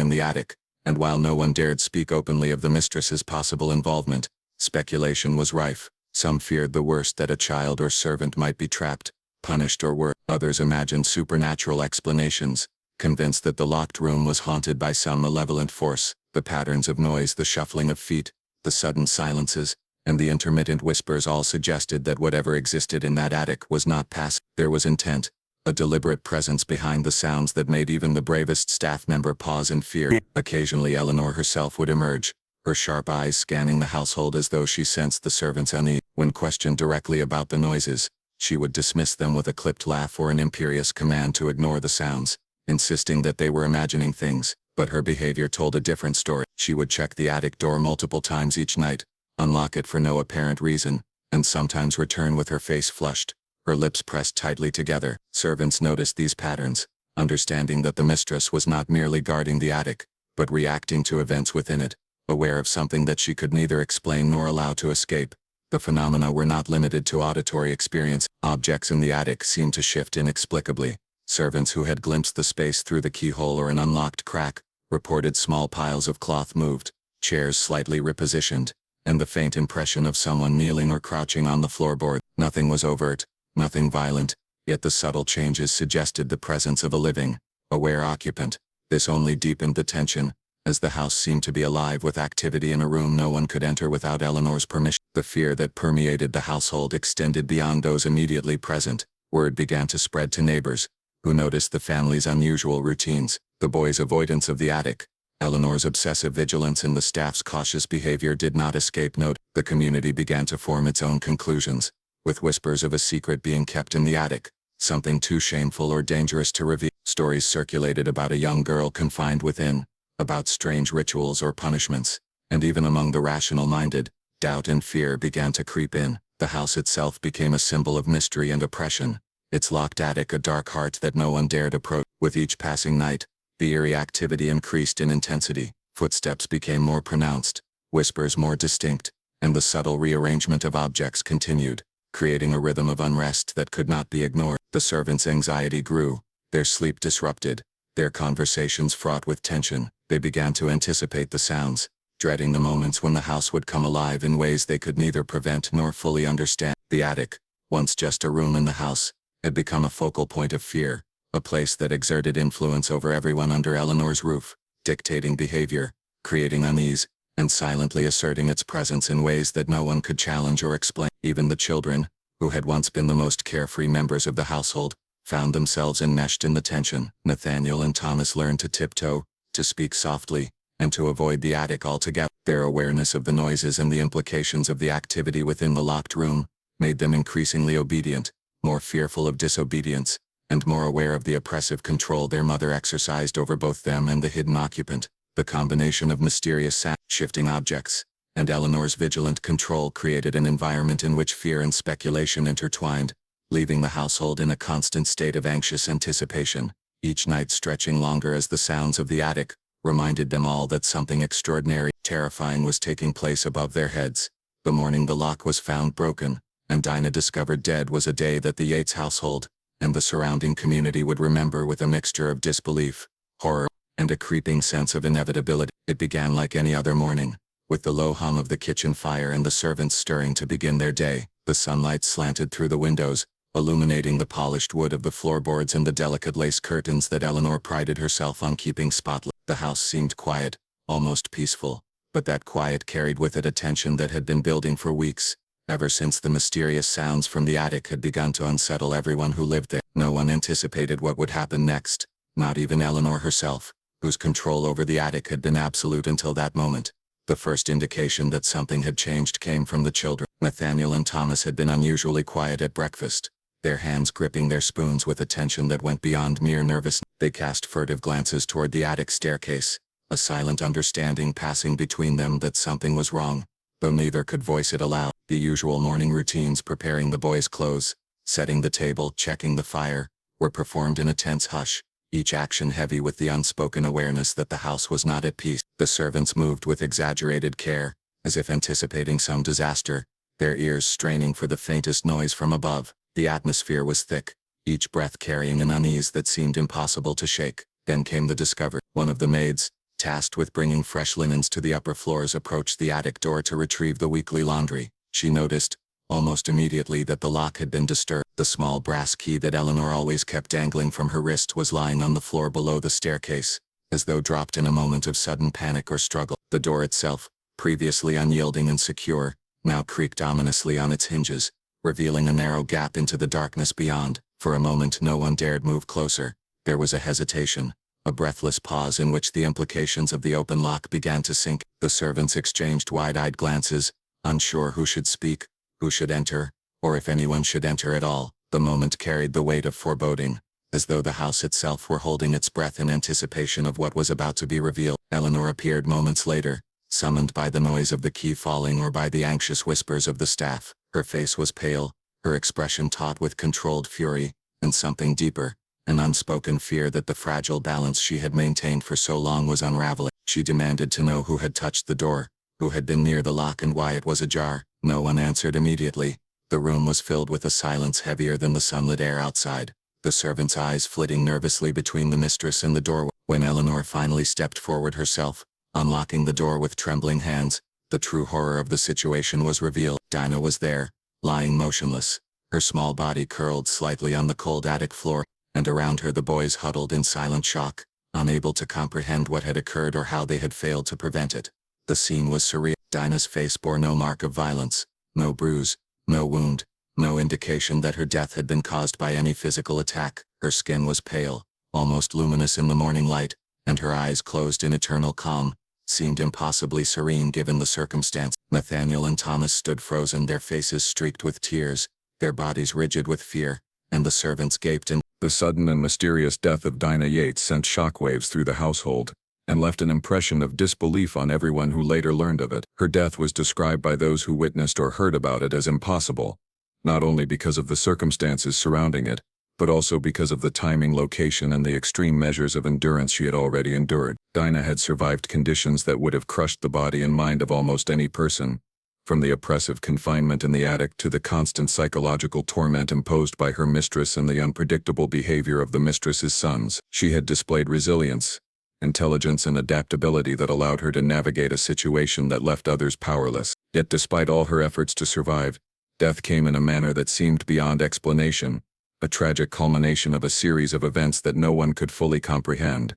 in the attic, and while no one dared speak openly of the mistress's possible involvement, speculation was rife. Some feared the worst, that a child or servant might be trapped, punished, or worse. Others imagined supernatural explanations, convinced that the locked room was haunted by some malevolent force. The patterns of noise, the shuffling of feet, the sudden silences, and the intermittent whispers all suggested that whatever existed in that attic was not passive. There was intent, a deliberate presence behind the sounds that made even the bravest staff member pause in fear. Occasionally Eleanor herself would emerge, her sharp eyes scanning the household as though she sensed the servants' unease. When questioned directly about the noises, she would dismiss them with a clipped laugh or an imperious command to ignore the sounds, insisting that they were imagining things. But her behavior told a different story. She would check the attic door multiple times each night, unlock it for no apparent reason, and sometimes return with her face flushed, her lips pressed tightly together. Servants noticed these patterns, understanding that the mistress was not merely guarding the attic, but reacting to events within it, aware of something that she could neither explain nor allow to escape. The phenomena were not limited to auditory experience. Objects in the attic seemed to shift inexplicably. Servants who had glimpsed the space through the keyhole or an unlocked crack reported small piles of cloth moved, chairs slightly repositioned, and the faint impression of someone kneeling or crouching on the floorboard. Nothing was overt, nothing violent, yet the subtle changes suggested the presence of a living, aware occupant. This only deepened the tension, as the house seemed to be alive with activity in a room no one could enter without Eleanor's permission. The fear that permeated the household extended beyond those immediately present. Word began to spread to neighbors, who noticed the family's unusual routines, the boys' avoidance of the attic, Eleanor's obsessive vigilance, and the staff's cautious behavior did not escape note. The community began to form its own conclusions, with whispers of a secret being kept in the attic, something too shameful or dangerous to reveal. Stories circulated about a young girl confined within, about strange rituals or punishments, and even among the rational-minded, doubt and fear began to creep in. The house itself became a symbol of mystery and oppression, its locked attic a dark heart that no one dared approach. With each passing night, the eerie activity increased in intensity. Footsteps became more pronounced, whispers more distinct, and the subtle rearrangement of objects continued, creating a rhythm of unrest that could not be ignored. The servants' anxiety grew, their sleep disrupted, their conversations fraught with tension. They began to anticipate the sounds, dreading the moments when the house would come alive in ways they could neither prevent nor fully understand. The attic, once just a room in the house, had become a focal point of fear, a place that exerted influence over everyone under Eleanor's roof, dictating behavior, creating unease, and silently asserting its presence in ways that no one could challenge or explain. Even the children, who had once been the most carefree members of the household, found themselves enmeshed in the tension. Nathaniel and Thomas learned to tiptoe, to speak softly, and to avoid the attic altogether. Their awareness of the noises and the implications of the activity within the locked room made them increasingly obedient, more fearful of disobedience, and more aware of the oppressive control their mother exercised over both them and the hidden occupant. The combination of mysterious sound, shifting objects, and Eleanor's vigilant control created an environment in which fear and speculation intertwined, leaving the household in a constant state of anxious anticipation. Each night stretching longer as the sounds of the attic reminded them all that something extraordinary, terrifying was taking place above their heads. The morning the lock was found broken, and Dinah discovered dead was a day that the Yates household, and the surrounding community would remember with a mixture of disbelief, horror, and a creeping sense of inevitability. It began like any other morning, with the low hum of the kitchen fire and the servants stirring to begin their day. The sunlight slanted through the windows, illuminating the polished wood of the floorboards and the delicate lace curtains that Eleanor prided herself on keeping spotless. The house seemed quiet, almost peaceful, but that quiet carried with it a tension that had been building for weeks, ever since the mysterious sounds from the attic had begun to unsettle everyone who lived there. No one anticipated what would happen next, not even Eleanor herself, whose control over the attic had been absolute until that moment. The first indication that something had changed came from the children. Nathaniel and Thomas had been unusually quiet at breakfast, their hands gripping their spoons with a tension that went beyond mere nervousness. They cast furtive glances toward the attic staircase, a silent understanding passing between them that something was wrong, though neither could voice it aloud. The usual morning routines, preparing the boys' clothes, setting the table, checking the fire, were performed in a tense hush, each action heavy with the unspoken awareness that the house was not at peace. The servants moved with exaggerated care, as if anticipating some disaster, their ears straining for the faintest noise from above. The atmosphere was thick, each breath carrying an unease that seemed impossible to shake. Then came the discovery. One of the maids, tasked with bringing fresh linens to the upper floors, approached the attic door to retrieve the weekly laundry. She noticed, almost immediately, that the lock had been disturbed. The small brass key that Eleanor always kept dangling from her wrist was lying on the floor below the staircase, as though dropped in a moment of sudden panic or struggle. The door itself, previously unyielding and secure, now creaked ominously on its hinges, revealing a narrow gap into the darkness beyond. For a moment no one dared move closer. There was a hesitation, A breathless pause in which the implications of the open lock began to sink. The servants exchanged wide-eyed glances, unsure who should speak, who should enter, or if anyone should enter at all. The moment carried the weight of foreboding, as though the house itself were holding its breath in anticipation of what was about to be revealed. Eleanor appeared moments later, summoned by the noise of the key falling or by the anxious whispers of the staff. Her face was pale, her expression taut with controlled fury, and something deeper, an unspoken fear that the fragile balance she had maintained for so long was unraveling. She demanded to know who had touched the door, who had been near the lock and why it was ajar. No one answered immediately. The room was filled with a silence heavier than the sunlit air outside, the servants' eyes flitting nervously between the mistress and the doorway. When Eleanor finally stepped forward herself, unlocking the door with trembling hands, the true horror of the situation was revealed. Dinah was there, lying motionless, her small body curled slightly on the cold attic floor, and around her the boys huddled in silent shock, unable to comprehend what had occurred or how they had failed to prevent it. The scene was surreal. Dinah's face bore no mark of violence, no bruise, no wound, no indication that her death had been caused by any physical attack. Her skin was pale, almost luminous in the morning light, and her eyes, closed in eternal calm, seemed impossibly serene given the circumstance. Nathaniel and Thomas stood frozen, their faces streaked with tears, their bodies rigid with fear, and the servants gaped in. The sudden and mysterious death of Dinah Yates sent shockwaves through the household, and left an impression of disbelief on everyone who later learned of it. Her death was described by those who witnessed or heard about it as impossible, not only because of the circumstances surrounding it, but also because of the timing, location, and the extreme measures of endurance she had already endured. Dinah had survived conditions that would have crushed the body and mind of almost any person, from the oppressive confinement in the attic to the constant psychological torment imposed by her mistress and the unpredictable behavior of the mistress's sons. She had displayed resilience, intelligence, and adaptability that allowed her to navigate a situation that left others powerless. Yet despite all her efforts to survive, death came in a manner that seemed beyond explanation, a tragic culmination of a series of events that no one could fully comprehend.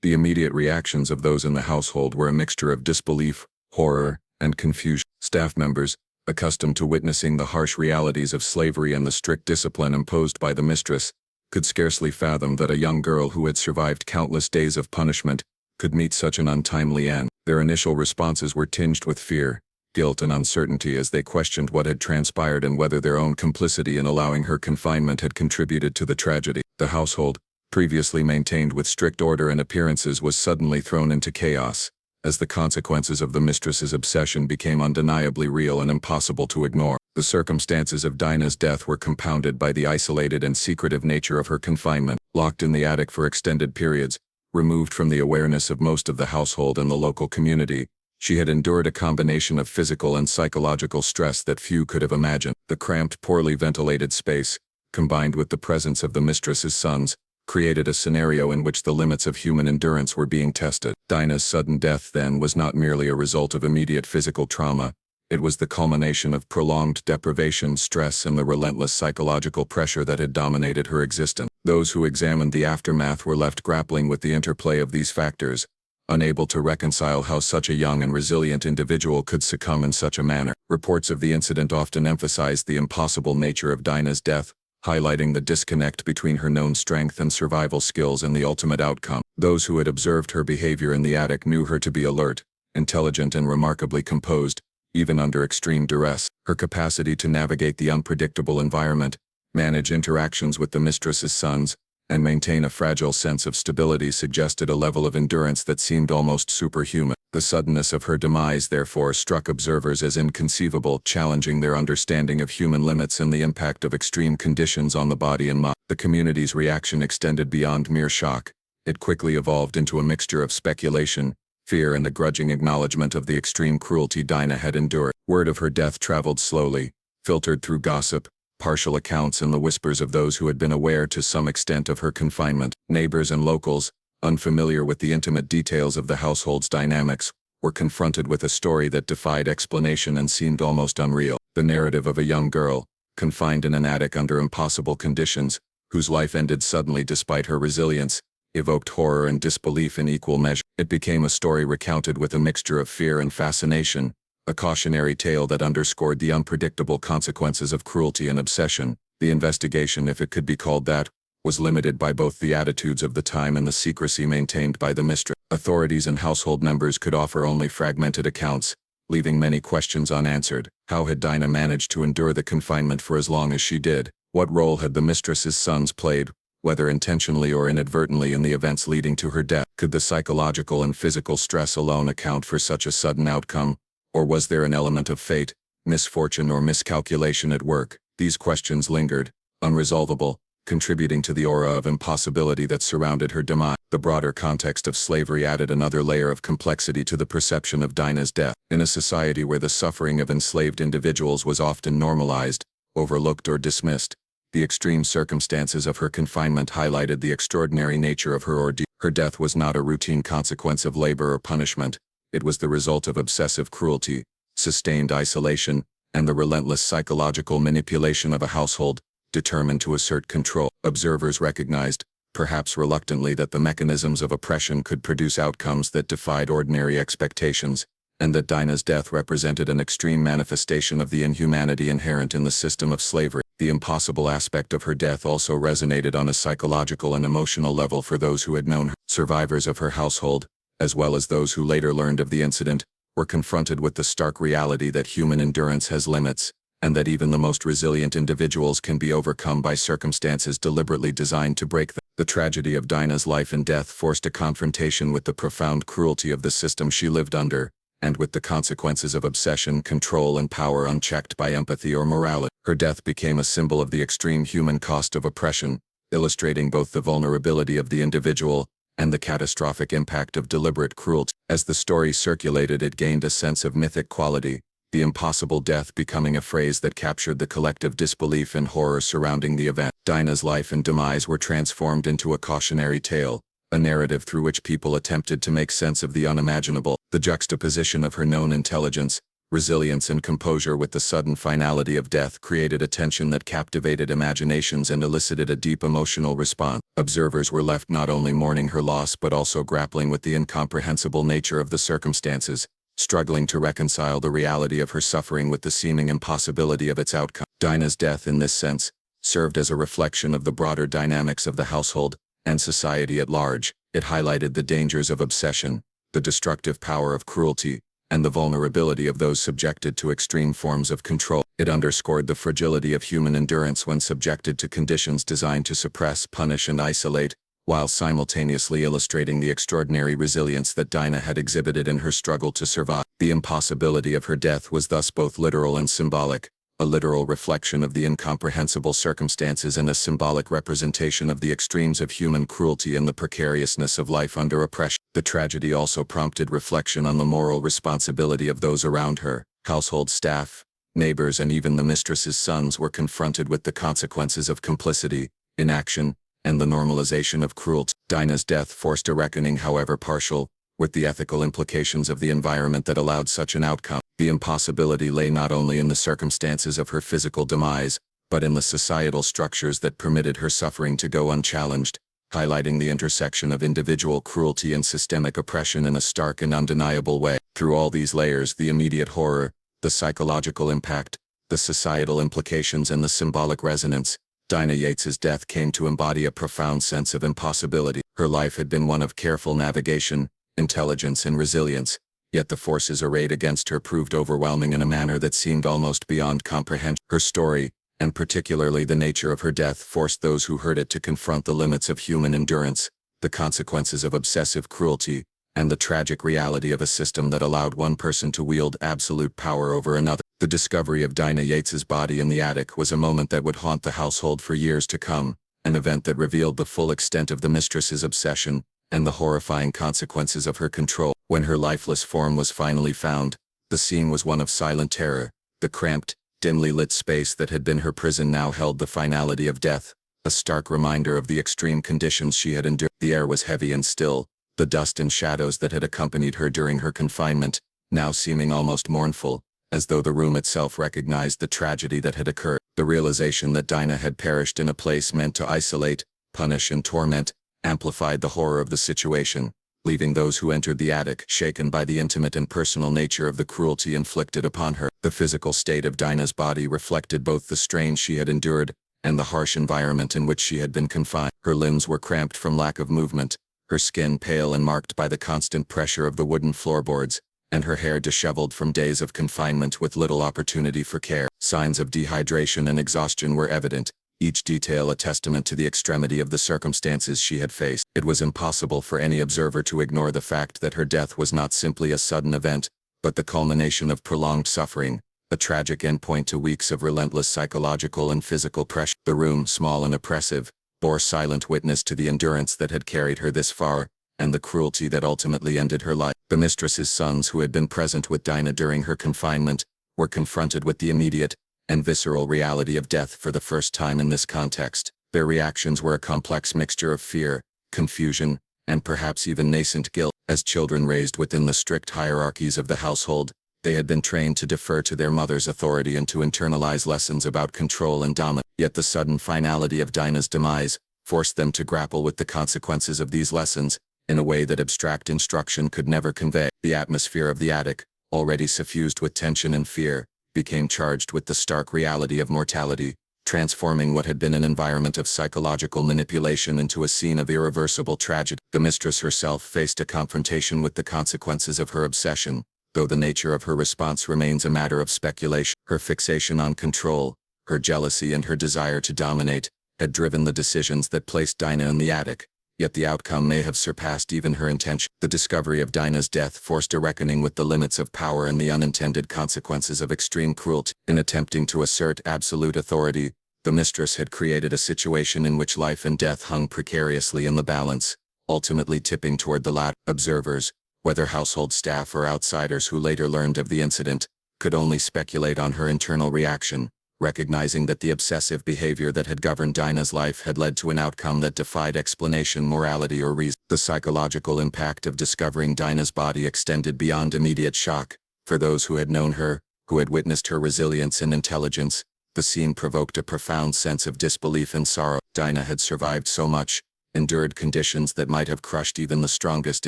The immediate reactions of those in the household were a mixture of disbelief, horror, and confusion. Staff members, accustomed to witnessing the harsh realities of slavery and the strict discipline imposed by the mistress, could scarcely fathom that a young girl who had survived countless days of punishment could meet such an untimely end. Their initial responses were tinged with fear, guilt, and uncertainty as they questioned what had transpired and whether their own complicity in allowing her confinement had contributed to the tragedy. The household, previously maintained with strict order and appearances, was suddenly thrown into chaos, as the consequences of the mistress's obsession became undeniably real and impossible to ignore. The circumstances of Dinah's death were compounded by the isolated and secretive nature of her confinement. Locked in the attic for extended periods, removed from the awareness of most of the household and the local community, she had endured a combination of physical and psychological stress that few could have imagined. The cramped, poorly ventilated space, combined with the presence of the mistress's sons, created a scenario in which the limits of human endurance were being tested. Dinah's sudden death then was not merely a result of immediate physical trauma, it was the culmination of prolonged deprivation, stress, and the relentless psychological pressure that had dominated her existence. Those who examined the aftermath were left grappling with the interplay of these factors, unable to reconcile how such a young and resilient individual could succumb in such a manner. Reports of the incident often emphasized the impossible nature of Dinah's death, highlighting the disconnect between her known strength and survival skills and the ultimate outcome. Those who had observed her behavior in the attic knew her to be alert, intelligent, and remarkably composed, even under extreme duress. Her capacity to navigate the unpredictable environment, manage interactions with the mistress's sons, and maintain a fragile sense of stability suggested a level of endurance that seemed almost superhuman. The suddenness of her demise therefore struck observers as inconceivable, challenging their understanding of human limits and the impact of extreme conditions on the body and mind. The community's reaction extended beyond mere shock. It quickly evolved into a mixture of speculation, fear, and a grudging acknowledgement of the extreme cruelty Dinah had endured. Word of her death traveled slowly, filtered through gossip, partial accounts, and the whispers of those who had been aware to some extent of her confinement. Neighbors and locals, unfamiliar with the intimate details of the household's dynamics, were confronted with a story that defied explanation and seemed almost unreal. The narrative of a young girl, confined in an attic under impossible conditions, whose life ended suddenly despite her resilience, evoked horror and disbelief in equal measure. It became a story recounted with a mixture of fear and fascination, a cautionary tale that underscored the unpredictable consequences of cruelty and obsession. The investigation, if it could be called that, was limited by both the attitudes of the time and the secrecy maintained by the mistress. Authorities and household members could offer only fragmented accounts, leaving many questions unanswered. How had Dinah managed to endure the confinement for as long as she did? What role had the mistress's sons played, whether intentionally or inadvertently, in the events leading to her death? Could the psychological and physical stress alone account for such a sudden outcome, or was there an element of fate, misfortune, or miscalculation at work? These questions lingered, unresolvable, contributing to the aura of impossibility that surrounded her demise. The broader context of slavery added another layer of complexity to the perception of Dinah's death. In a society where the suffering of enslaved individuals was often normalized, overlooked, or dismissed, the extreme circumstances of her confinement highlighted the extraordinary nature of her ordeal. Her death was not a routine consequence of labor or punishment. It was the result of obsessive cruelty, sustained isolation, and the relentless psychological manipulation of a household determined to assert control. Observers recognized, perhaps reluctantly, that the mechanisms of oppression could produce outcomes that defied ordinary expectations, and that Dinah's death represented an extreme manifestation of the inhumanity inherent in the system of slavery. The impossible aspect of her death also resonated on a psychological and emotional level for those who had known her. Survivors of her household, as well as those who later learned of the incident, were confronted with the stark reality that human endurance has limits, and that even the most resilient individuals can be overcome by circumstances deliberately designed to break them. The tragedy of Dinah's life and death forced a confrontation with the profound cruelty of the system she lived under, and with the consequences of obsession, control, and power unchecked by empathy or morality. Her death became a symbol of the extreme human cost of oppression, illustrating both the vulnerability of the individual and the catastrophic impact of deliberate cruelty. As the story circulated, it gained a sense of mythic quality, the impossible death becoming a phrase that captured the collective disbelief and horror surrounding the event. Dinah's life and demise were transformed into a cautionary tale, a narrative through which people attempted to make sense of the unimaginable. The juxtaposition of her known intelligence, resilience, and composure with the sudden finality of death created a tension that captivated imaginations and elicited a deep emotional response. Observers were left not only mourning her loss but also grappling with the incomprehensible nature of the circumstances, struggling to reconcile the reality of her suffering with the seeming impossibility of its outcome. Dinah's death, in this sense, served as a reflection of the broader dynamics of the household and society at large. It highlighted the dangers of obsession, the destructive power of cruelty, and the vulnerability of those subjected to extreme forms of control. It underscored the fragility of human endurance when subjected to conditions designed to suppress, punish, and isolate, while simultaneously illustrating the extraordinary resilience that Dinah had exhibited in her struggle to survive. The impossibility of her death was thus both literal and symbolic, a literal reflection of the incomprehensible circumstances and a symbolic representation of the extremes of human cruelty and the precariousness of life under oppression. The tragedy also prompted reflection on the moral responsibility of those around her. Household staff, neighbors, and even the mistress's sons were confronted with the consequences of complicity, inaction, and the normalization of cruelty. Dinah's death forced a reckoning, however partial, with the ethical implications of the environment that allowed such an outcome. The impossibility lay not only in the circumstances of her physical demise, but in the societal structures that permitted her suffering to go unchallenged, highlighting the intersection of individual cruelty and systemic oppression in a stark and undeniable way. Through all these layers, the immediate horror, the psychological impact, the societal implications, and the symbolic resonance, Dinah Yates's death came to embody a profound sense of impossibility. Her life had been one of careful navigation, intelligence, and resilience, yet the forces arrayed against her proved overwhelming in a manner that seemed almost beyond comprehension. Her story, and particularly the nature of her death, forced those who heard it to confront the limits of human endurance, the consequences of obsessive cruelty, and the tragic reality of a system that allowed one person to wield absolute power over another. The discovery of Dinah Yates's body in the attic was a moment that would haunt the household for years to come, an event that revealed the full extent of the mistress's obsession and the horrifying consequences of her control. When her lifeless form was finally found, the scene was one of silent terror. The cramped, dimly lit space that had been her prison now held the finality of death, a stark reminder of the extreme conditions she had endured. The air was heavy and still, the dust and shadows that had accompanied her during her confinement, now seeming almost mournful, as though the room itself recognized the tragedy that had occurred. The realization that Dinah had perished in a place meant to isolate, punish, and torment amplified the horror of the situation, leaving those who entered the attic shaken by the intimate and personal nature of the cruelty inflicted upon her. The physical state of Dinah's body reflected both the strain she had endured and the harsh environment in which she had been confined. Her limbs were cramped from lack of movement, her skin pale and marked by the constant pressure of the wooden floorboards, and her hair disheveled from days of confinement with little opportunity for care. Signs of dehydration and exhaustion were evident, each detail a testament to the extremity of the circumstances she had faced. It was impossible for any observer to ignore the fact that her death was not simply a sudden event, but the culmination of prolonged suffering, a tragic endpoint to weeks of relentless psychological and physical pressure. The room, small and oppressive, bore silent witness to the endurance that had carried her this far, and the cruelty that ultimately ended her life. The mistress's sons, who had been present with Dinah during her confinement, were confronted with the immediate and visceral reality of death for the first time in this context. Their reactions were a complex mixture of fear, confusion, and perhaps even nascent guilt. As children raised within the strict hierarchies of the household, they had been trained to defer to their mother's authority and to internalize lessons about control and dominance. Yet the sudden finality of Dinah's demise forced them to grapple with the consequences of these lessons in a way that abstract instruction could never convey. The atmosphere of the attic, already suffused with tension and fear, became charged with the stark reality of mortality, transforming what had been an environment of psychological manipulation into a scene of irreversible tragedy. The mistress herself faced a confrontation with the consequences of her obsession, though the nature of her response remains a matter of speculation. Her fixation on control, her jealousy and her desire to dominate, had driven the decisions that placed Dinah in the attic, yet the outcome may have surpassed even her intention. The discovery of Dinah's death forced a reckoning with the limits of power and the unintended consequences of extreme cruelty. In attempting to assert absolute authority, the mistress had created a situation in which life and death hung precariously in the balance, ultimately tipping toward the latter. Observers, whether household staff or outsiders who later learned of the incident, could only speculate on her internal reaction, recognizing that the obsessive behavior that had governed Dinah's life had led to an outcome that defied explanation, morality, or reason. The psychological impact of discovering Dinah's body extended beyond immediate shock. For those who had known her, who had witnessed her resilience and intelligence, the scene provoked a profound sense of disbelief and sorrow. Dinah had survived so much, endured conditions that might have crushed even the strongest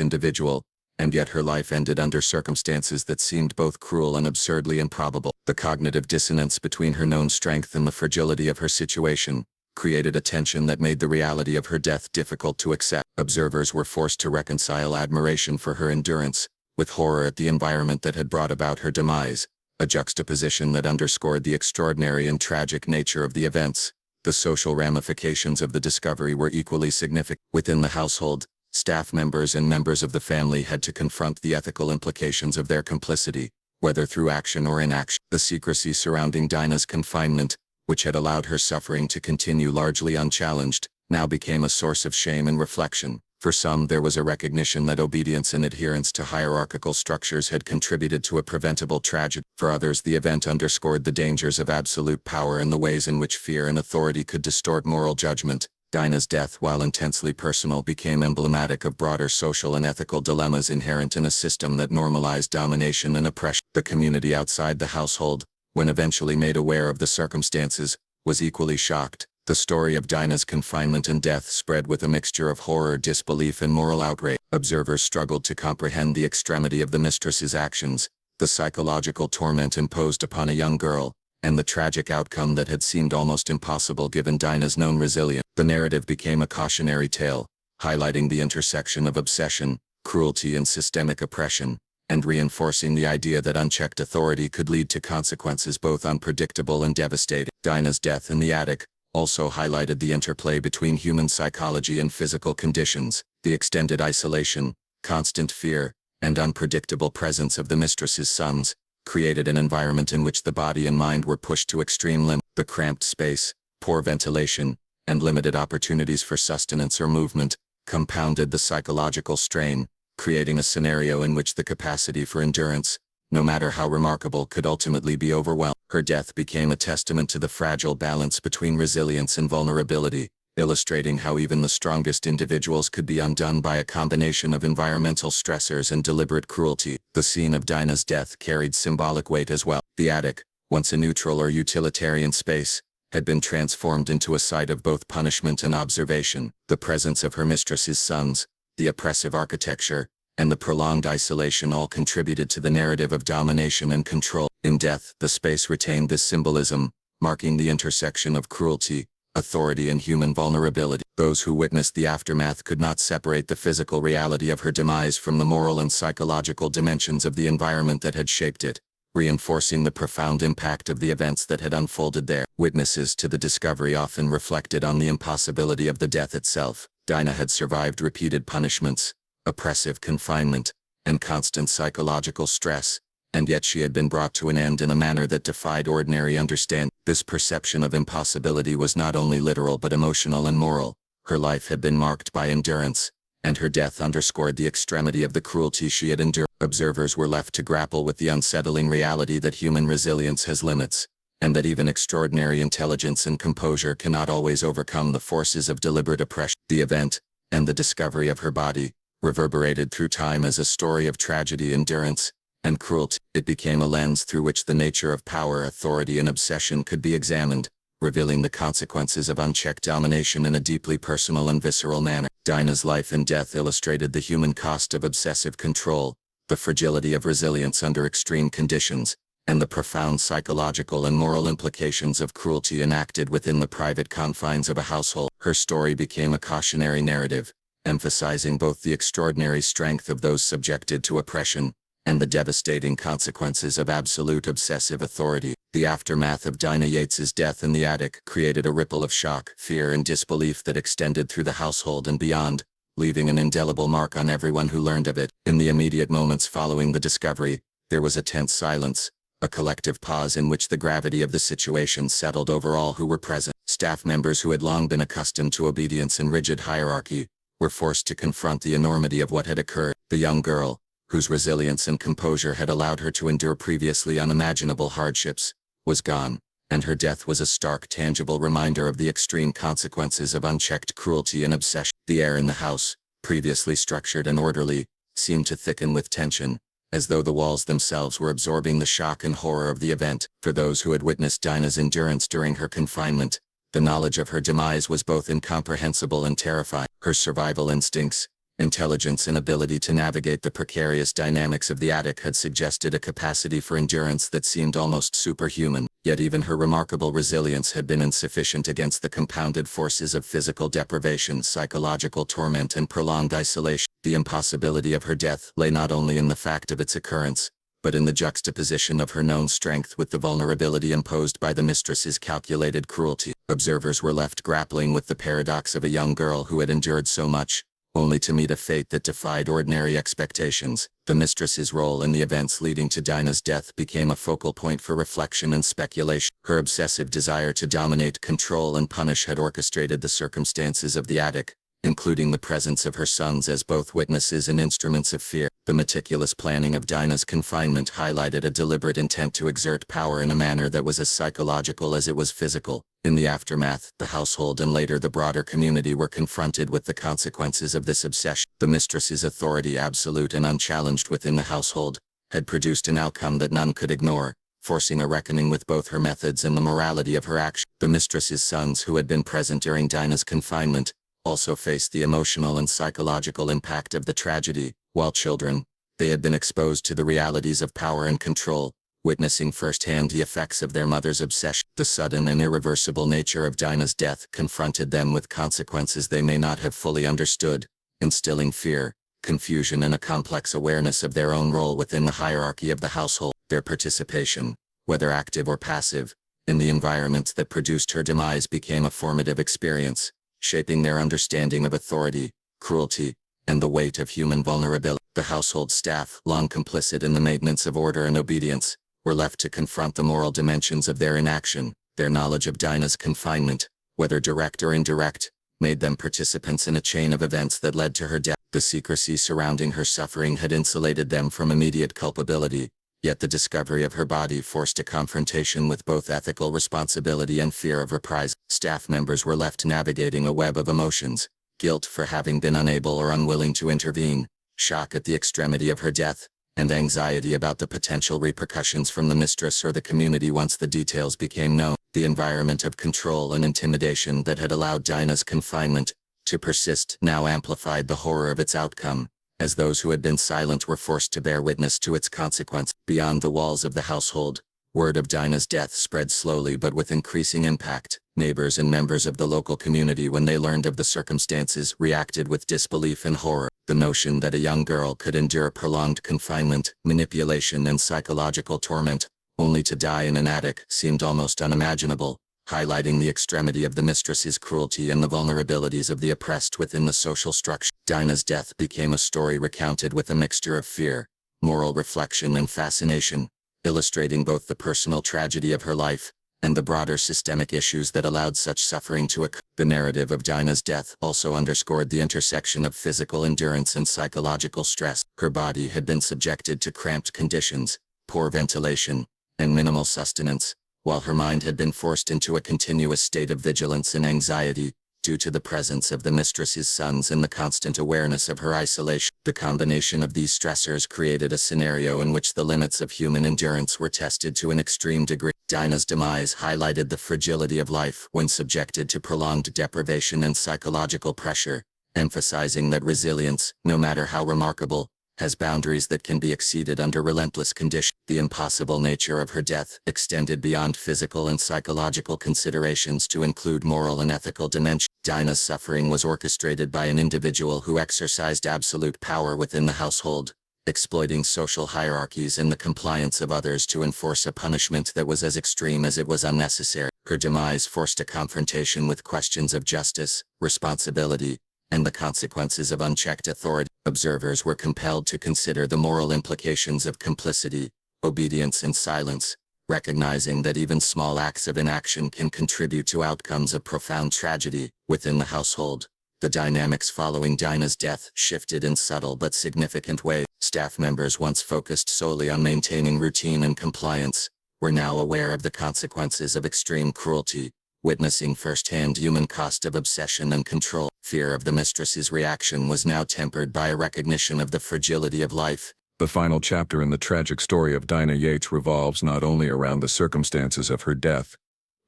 individual, and yet her life ended under circumstances that seemed both cruel and absurdly improbable. The cognitive dissonance between her known strength and the fragility of her situation created a tension that made the reality of her death difficult to accept. Observers were forced to reconcile admiration for her endurance with horror at the environment that had brought about her demise, a juxtaposition that underscored the extraordinary and tragic nature of the events. The social ramifications of the discovery were equally significant. Within the household, staff members and members of the family had to confront the ethical implications of their complicity, whether through action or inaction. The secrecy surrounding Dinah's confinement, which had allowed her suffering to continue largely unchallenged, now became a source of shame and reflection. For some, there was a recognition that obedience and adherence to hierarchical structures had contributed to a preventable tragedy. For others, the event underscored the dangers of absolute power and the ways in which fear and authority could distort moral judgment. Dinah's death, while intensely personal, became emblematic of broader social and ethical dilemmas inherent in a system that normalized domination and oppression. The community outside the household, when eventually made aware of the circumstances, was equally shocked. The story of Dinah's confinement and death spread with a mixture of horror, disbelief, and moral outrage. Observers struggled to comprehend the extremity of the mistress's actions, the psychological torment imposed upon a young girl, and the tragic outcome that had seemed almost impossible given Dinah's known resilience. The narrative became a cautionary tale, highlighting the intersection of obsession, cruelty, and systemic oppression, and reinforcing the idea that unchecked authority could lead to consequences both unpredictable and devastating. Dinah's death in the attic also highlighted the interplay between human psychology and physical conditions. The extended isolation, constant fear, and unpredictable presence of the mistress's sons created an environment in which the body and mind were pushed to extreme limits. The cramped space, poor ventilation, and limited opportunities for sustenance or movement compounded the psychological strain, creating a scenario in which the capacity for endurance, no matter how remarkable, could ultimately be overwhelmed. Her death became a testament to the fragile balance between resilience and vulnerability, illustrating how even the strongest individuals could be undone by a combination of environmental stressors and deliberate cruelty. The scene of Dinah's death carried symbolic weight as well. The attic, once a neutral or utilitarian space, had been transformed into a site of both punishment and observation. The presence of her mistress's sons, the oppressive architecture, and the prolonged isolation all contributed to the narrative of domination and control. In death, the space retained this symbolism, marking the intersection of cruelty, authority and human vulnerability. Those who witnessed the aftermath could not separate the physical reality of her demise from the moral and psychological dimensions of the environment that had shaped it, reinforcing the profound impact of the events that had unfolded there. Witnesses to the discovery often reflected on the impossibility of the death itself. Dinah had survived repeated punishments, oppressive confinement, and constant psychological stress, and yet she had been brought to an end in a manner that defied ordinary understanding. This perception of impossibility was not only literal but emotional and moral. Her life had been marked by endurance, and her death underscored the extremity of the cruelty she had endured. Observers were left to grapple with the unsettling reality that human resilience has limits, and that even extraordinary intelligence and composure cannot always overcome the forces of deliberate oppression. The event, and the discovery of her body, reverberated through time as a story of tragedy, endurance, and cruelty. It became a lens through which the nature of power, authority, and obsession could be examined, revealing the consequences of unchecked domination in a deeply personal and visceral manner. Dinah's life and death illustrated the human cost of obsessive control, the fragility of resilience under extreme conditions, and the profound psychological and moral implications of cruelty enacted within the private confines of a household. Her story became a cautionary narrative, emphasizing both the extraordinary strength of those subjected to oppression, and the devastating consequences of absolute obsessive authority. The aftermath of Dinah Yates's death in the attic created a ripple of shock, fear, and disbelief that extended through the household and beyond, leaving an indelible mark on everyone who learned of it. In the immediate moments following the discovery, there was a tense silence, a collective pause in which the gravity of the situation settled over all who were present. Staff members who had long been accustomed to obedience and rigid hierarchy were forced to confront the enormity of what had occurred. The young girl, whose resilience and composure had allowed her to endure previously unimaginable hardships, was gone, and her death was a stark, tangible reminder of the extreme consequences of unchecked cruelty and obsession. The air in the house, previously structured and orderly, seemed to thicken with tension, as though the walls themselves were absorbing the shock and horror of the event. For those who had witnessed Dinah's endurance during her confinement, the knowledge of her demise was both incomprehensible and terrifying. Her survival instincts, intelligence, and ability to navigate the precarious dynamics of the attic had suggested a capacity for endurance that seemed almost superhuman. Yet even her remarkable resilience had been insufficient against the compounded forces of physical deprivation, psychological torment, and prolonged isolation. The impossibility of her death lay not only in the fact of its occurrence, but in the juxtaposition of her known strength with the vulnerability imposed by the mistress's calculated cruelty. Observers were left grappling with the paradox of a young girl who had endured so much, only to meet a fate that defied ordinary expectations. The mistress's role in the events leading to Dinah's death became a focal point for reflection and speculation. Her obsessive desire to dominate, control, and punish had orchestrated the circumstances of the attic, including the presence of her sons as both witnesses and instruments of fear. The meticulous planning of Dinah's confinement highlighted a deliberate intent to exert power in a manner that was as psychological as it was physical. In the aftermath, the household and later the broader community were confronted with the consequences of this obsession. The mistress's authority, absolute and unchallenged within the household, had produced an outcome that none could ignore, forcing a reckoning with both her methods and the morality of her actions. The mistress's sons, who had been present during Dinah's confinement, also faced the emotional and psychological impact of the tragedy. While children, they had been exposed to the realities of power and control, witnessing firsthand the effects of their mother's obsession. The sudden and irreversible nature of Dinah's death confronted them with consequences they may not have fully understood, instilling fear, confusion, and a complex awareness of their own role within the hierarchy of the household. Their participation, whether active or passive, in the environment that produced her demise became a formative experience, shaping their understanding of authority, cruelty, and the weight of human vulnerability. The household staff, long complicit in the maintenance of order and obedience, were left to confront the moral dimensions of their inaction. Their knowledge of Dinah's confinement, whether direct or indirect, made them participants in a chain of events that led to her death. The secrecy surrounding her suffering had insulated them from immediate culpability, yet the discovery of her body forced a confrontation with both ethical responsibility and fear of reprisal. Staff members were left navigating a web of emotions: guilt for having been unable or unwilling to intervene, shock at the extremity of her death, and anxiety about the potential repercussions from the mistress or the community once the details became known. The environment of control and intimidation that had allowed Dinah's confinement to persist now amplified the horror of its outcome, as those who had been silent were forced to bear witness to its consequence. Beyond the walls of the household, Word of Dinah's death spread slowly but with increasing impact. Neighbors and members of the local community, when they learned of the circumstances, reacted with disbelief and horror. The notion that a young girl could endure prolonged confinement, manipulation, and psychological torment, only to die in an attic, seemed almost unimaginable, highlighting the extremity of the mistress's cruelty and the vulnerabilities of the oppressed within the social structure. Dinah's death became a story recounted with a mixture of fear, moral reflection, and fascination, illustrating both the personal tragedy of her life and the broader systemic issues that allowed such suffering to occur. The narrative of Dinah's death also underscored the intersection of physical endurance and psychological stress. Her body had been subjected to cramped conditions, poor ventilation, and minimal sustenance, while her mind had been forced into a continuous state of vigilance and anxiety, due to the presence of the mistress's sons and the constant awareness of her isolation. The combination of these stressors created a scenario in which the limits of human endurance were tested to an extreme degree. Dinah's demise highlighted the fragility of life when subjected to prolonged deprivation and psychological pressure, emphasizing that resilience, no matter how remarkable, has boundaries that can be exceeded under relentless conditions. The impossible nature of her death extended beyond physical and psychological considerations to include moral and ethical dimensions. Dinah's suffering was orchestrated by an individual who exercised absolute power within the household, exploiting social hierarchies and the compliance of others to enforce a punishment that was as extreme as it was unnecessary. Her demise forced a confrontation with questions of justice, responsibility, and the consequences of unchecked authority. Observers were compelled to consider the moral implications of complicity, obedience, and silence, recognizing that even small acts of inaction can contribute to outcomes of profound tragedy. Within the household, the dynamics following Dinah's death shifted in subtle but significant ways. Staff members, once focused solely on maintaining routine and compliance, were now aware of the consequences of extreme cruelty, witnessing firsthand human cost of obsession and control. Fear of the mistress's reaction was now tempered by a recognition of the fragility of life. The final chapter in the tragic story of Dinah Yates revolves not only around the circumstances of her death,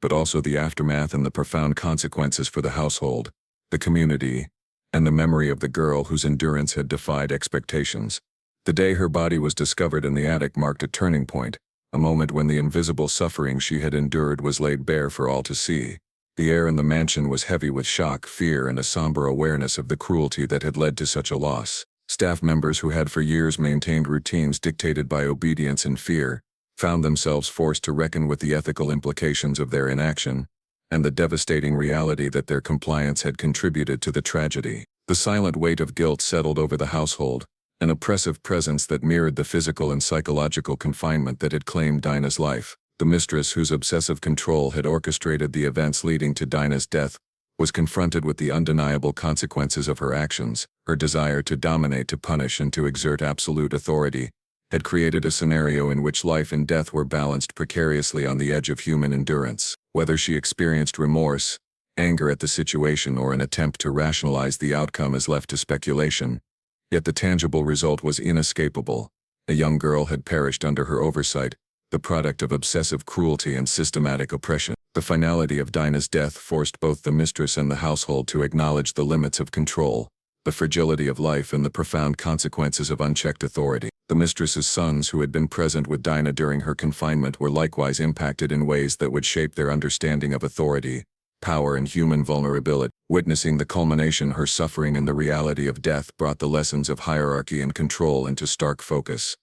but also the aftermath and the profound consequences for the household, the community, and the memory of the girl whose endurance had defied expectations. The day her body was discovered in the attic marked a turning point, a moment when the invisible suffering she had endured was laid bare for all to see. The air in the mansion was heavy with shock, fear, and a somber awareness of the cruelty that had led to such a loss. Staff members who had for years maintained routines dictated by obedience and fear found themselves forced to reckon with the ethical implications of their inaction and the devastating reality that their compliance had contributed to the tragedy. The silent weight of guilt settled over the household, an oppressive presence that mirrored the physical and psychological confinement that had claimed Dinah's life. The mistress, whose obsessive control had orchestrated the events leading to Dinah's death, was confronted with the undeniable consequences of her actions. Her desire to dominate, to punish, and to exert absolute authority had created a scenario in which life and death were balanced precariously on the edge of human endurance. Whether she experienced remorse, anger at the situation, or an attempt to rationalize the outcome is left to speculation, yet the tangible result was inescapable. A young girl had perished under her oversight, the product of obsessive cruelty and systematic oppression. The finality of Dinah's death forced both the mistress and the household to acknowledge the limits of control, the fragility of life, and the profound consequences of unchecked authority. The mistress's sons, who had been present with Dinah during her confinement, were likewise impacted in ways that would shape their understanding of authority, power, and human vulnerability. Witnessing the culmination, her suffering, and the reality of death brought the lessons of hierarchy and control into stark focus.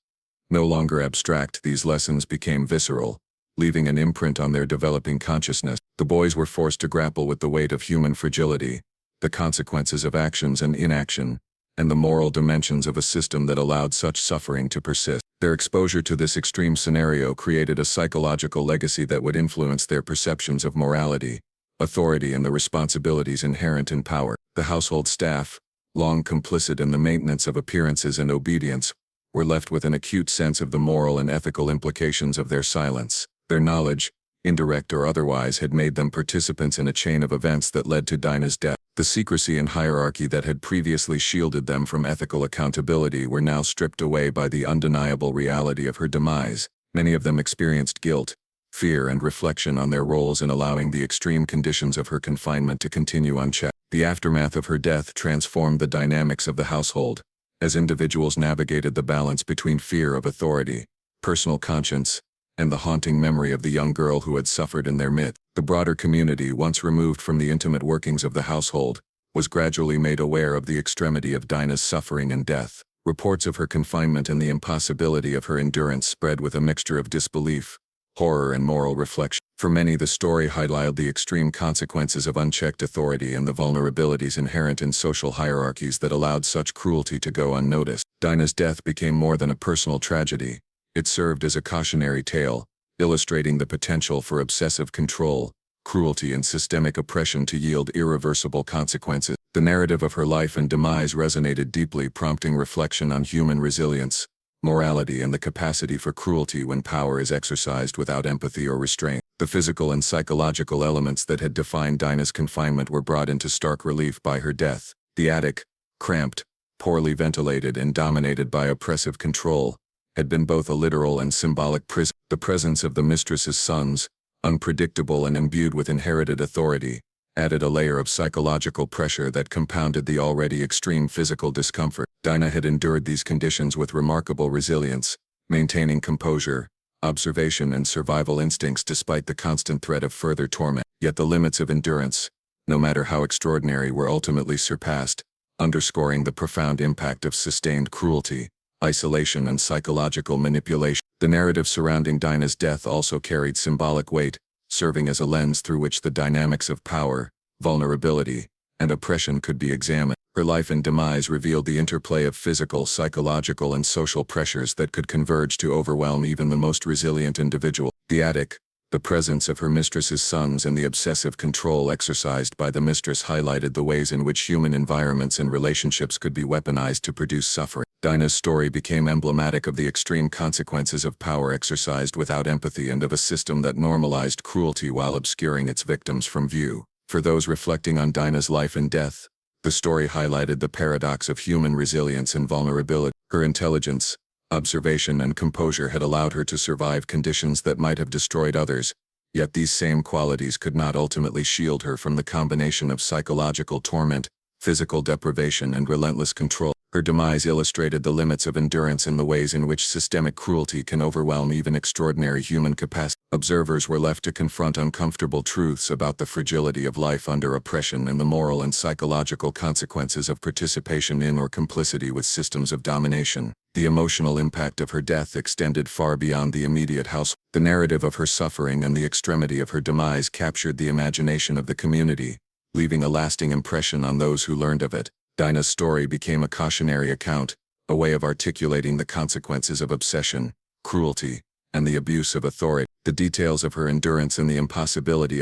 No longer abstract, these lessons became visceral, leaving an imprint on their developing consciousness. The boys were forced to grapple with the weight of human fragility, the consequences of actions and inaction, and the moral dimensions of a system that allowed such suffering to persist. Their exposure to this extreme scenario created a psychological legacy that would influence their perceptions of morality, authority, and the responsibilities inherent in power. The household staff, long complicit in the maintenance of appearances and obedience, were left with an acute sense of the moral and ethical implications of their silence. Their knowledge, indirect or otherwise, had made them participants in a chain of events that led to Dinah's death. The secrecy and hierarchy that had previously shielded them from ethical accountability were now stripped away by the undeniable reality of her demise. Many of them experienced guilt, fear, and reflection on their roles in allowing the extreme conditions of her confinement to continue unchecked. The aftermath of her death transformed the dynamics of the household, as individuals navigated the balance between fear of authority, personal conscience, and the haunting memory of the young girl who had suffered in their midst. The broader community, once removed from the intimate workings of the household, was gradually made aware of the extremity of Dinah's suffering and death. Reports of her confinement and the impossibility of her endurance spread with a mixture of disbelief, horror, and moral reflection. For many, the story highlighted the extreme consequences of unchecked authority and the vulnerabilities inherent in social hierarchies that allowed such cruelty to go unnoticed. Dinah's death became more than a personal tragedy. It served as a cautionary tale, illustrating the potential for obsessive control, cruelty, and systemic oppression to yield irreversible consequences. The narrative of her life and demise resonated deeply, prompting reflection on human resilience, morality, and the capacity for cruelty when power is exercised without empathy or restraint. The physical and psychological elements that had defined Dinah's confinement were brought into stark relief by her death. The attic, cramped, poorly ventilated, and dominated by oppressive control, had been both a literal and symbolic prison. The presence of the mistress's sons, unpredictable and imbued with inherited authority, added a layer of psychological pressure that compounded the already extreme physical discomfort. Dinah had endured these conditions with remarkable resilience, maintaining composure, observation, and survival instincts despite the constant threat of further torment. Yet the limits of endurance, no matter how extraordinary, were ultimately surpassed, underscoring the profound impact of sustained cruelty, isolation, and psychological manipulation. The narrative surrounding Dinah's death also carried symbolic weight, serving as a lens through which the dynamics of power, vulnerability, and oppression could be examined. Her life and demise revealed the interplay of physical, psychological, and social pressures that could converge to overwhelm even the most resilient individual. The attic, the presence of her mistress's sons, and the obsessive control exercised by the mistress highlighted the ways in which human environments and relationships could be weaponized to produce suffering. Dinah's story became emblematic of the extreme consequences of power exercised without empathy and of a system that normalized cruelty while obscuring its victims from view. For those reflecting on Dinah's life and death, the story highlighted the paradox of human resilience and vulnerability. Her intelligence, observation, and composure had allowed her to survive conditions that might have destroyed others, yet these same qualities could not ultimately shield her from the combination of psychological torment, physical deprivation, and relentless control. Her demise illustrated the limits of endurance and the ways in which systemic cruelty can overwhelm even extraordinary human capacity. Observers were left to confront uncomfortable truths about the fragility of life under oppression and the moral and psychological consequences of participation in or complicity with systems of domination. The emotional impact of her death extended far beyond the immediate house. The narrative of her suffering and the extremity of her demise captured the imagination of the community, leaving a lasting impression on those who learned of it. Dinah's story became a cautionary account, a way of articulating the consequences of obsession, cruelty, and the abuse of authority. The details of her endurance and the impossibility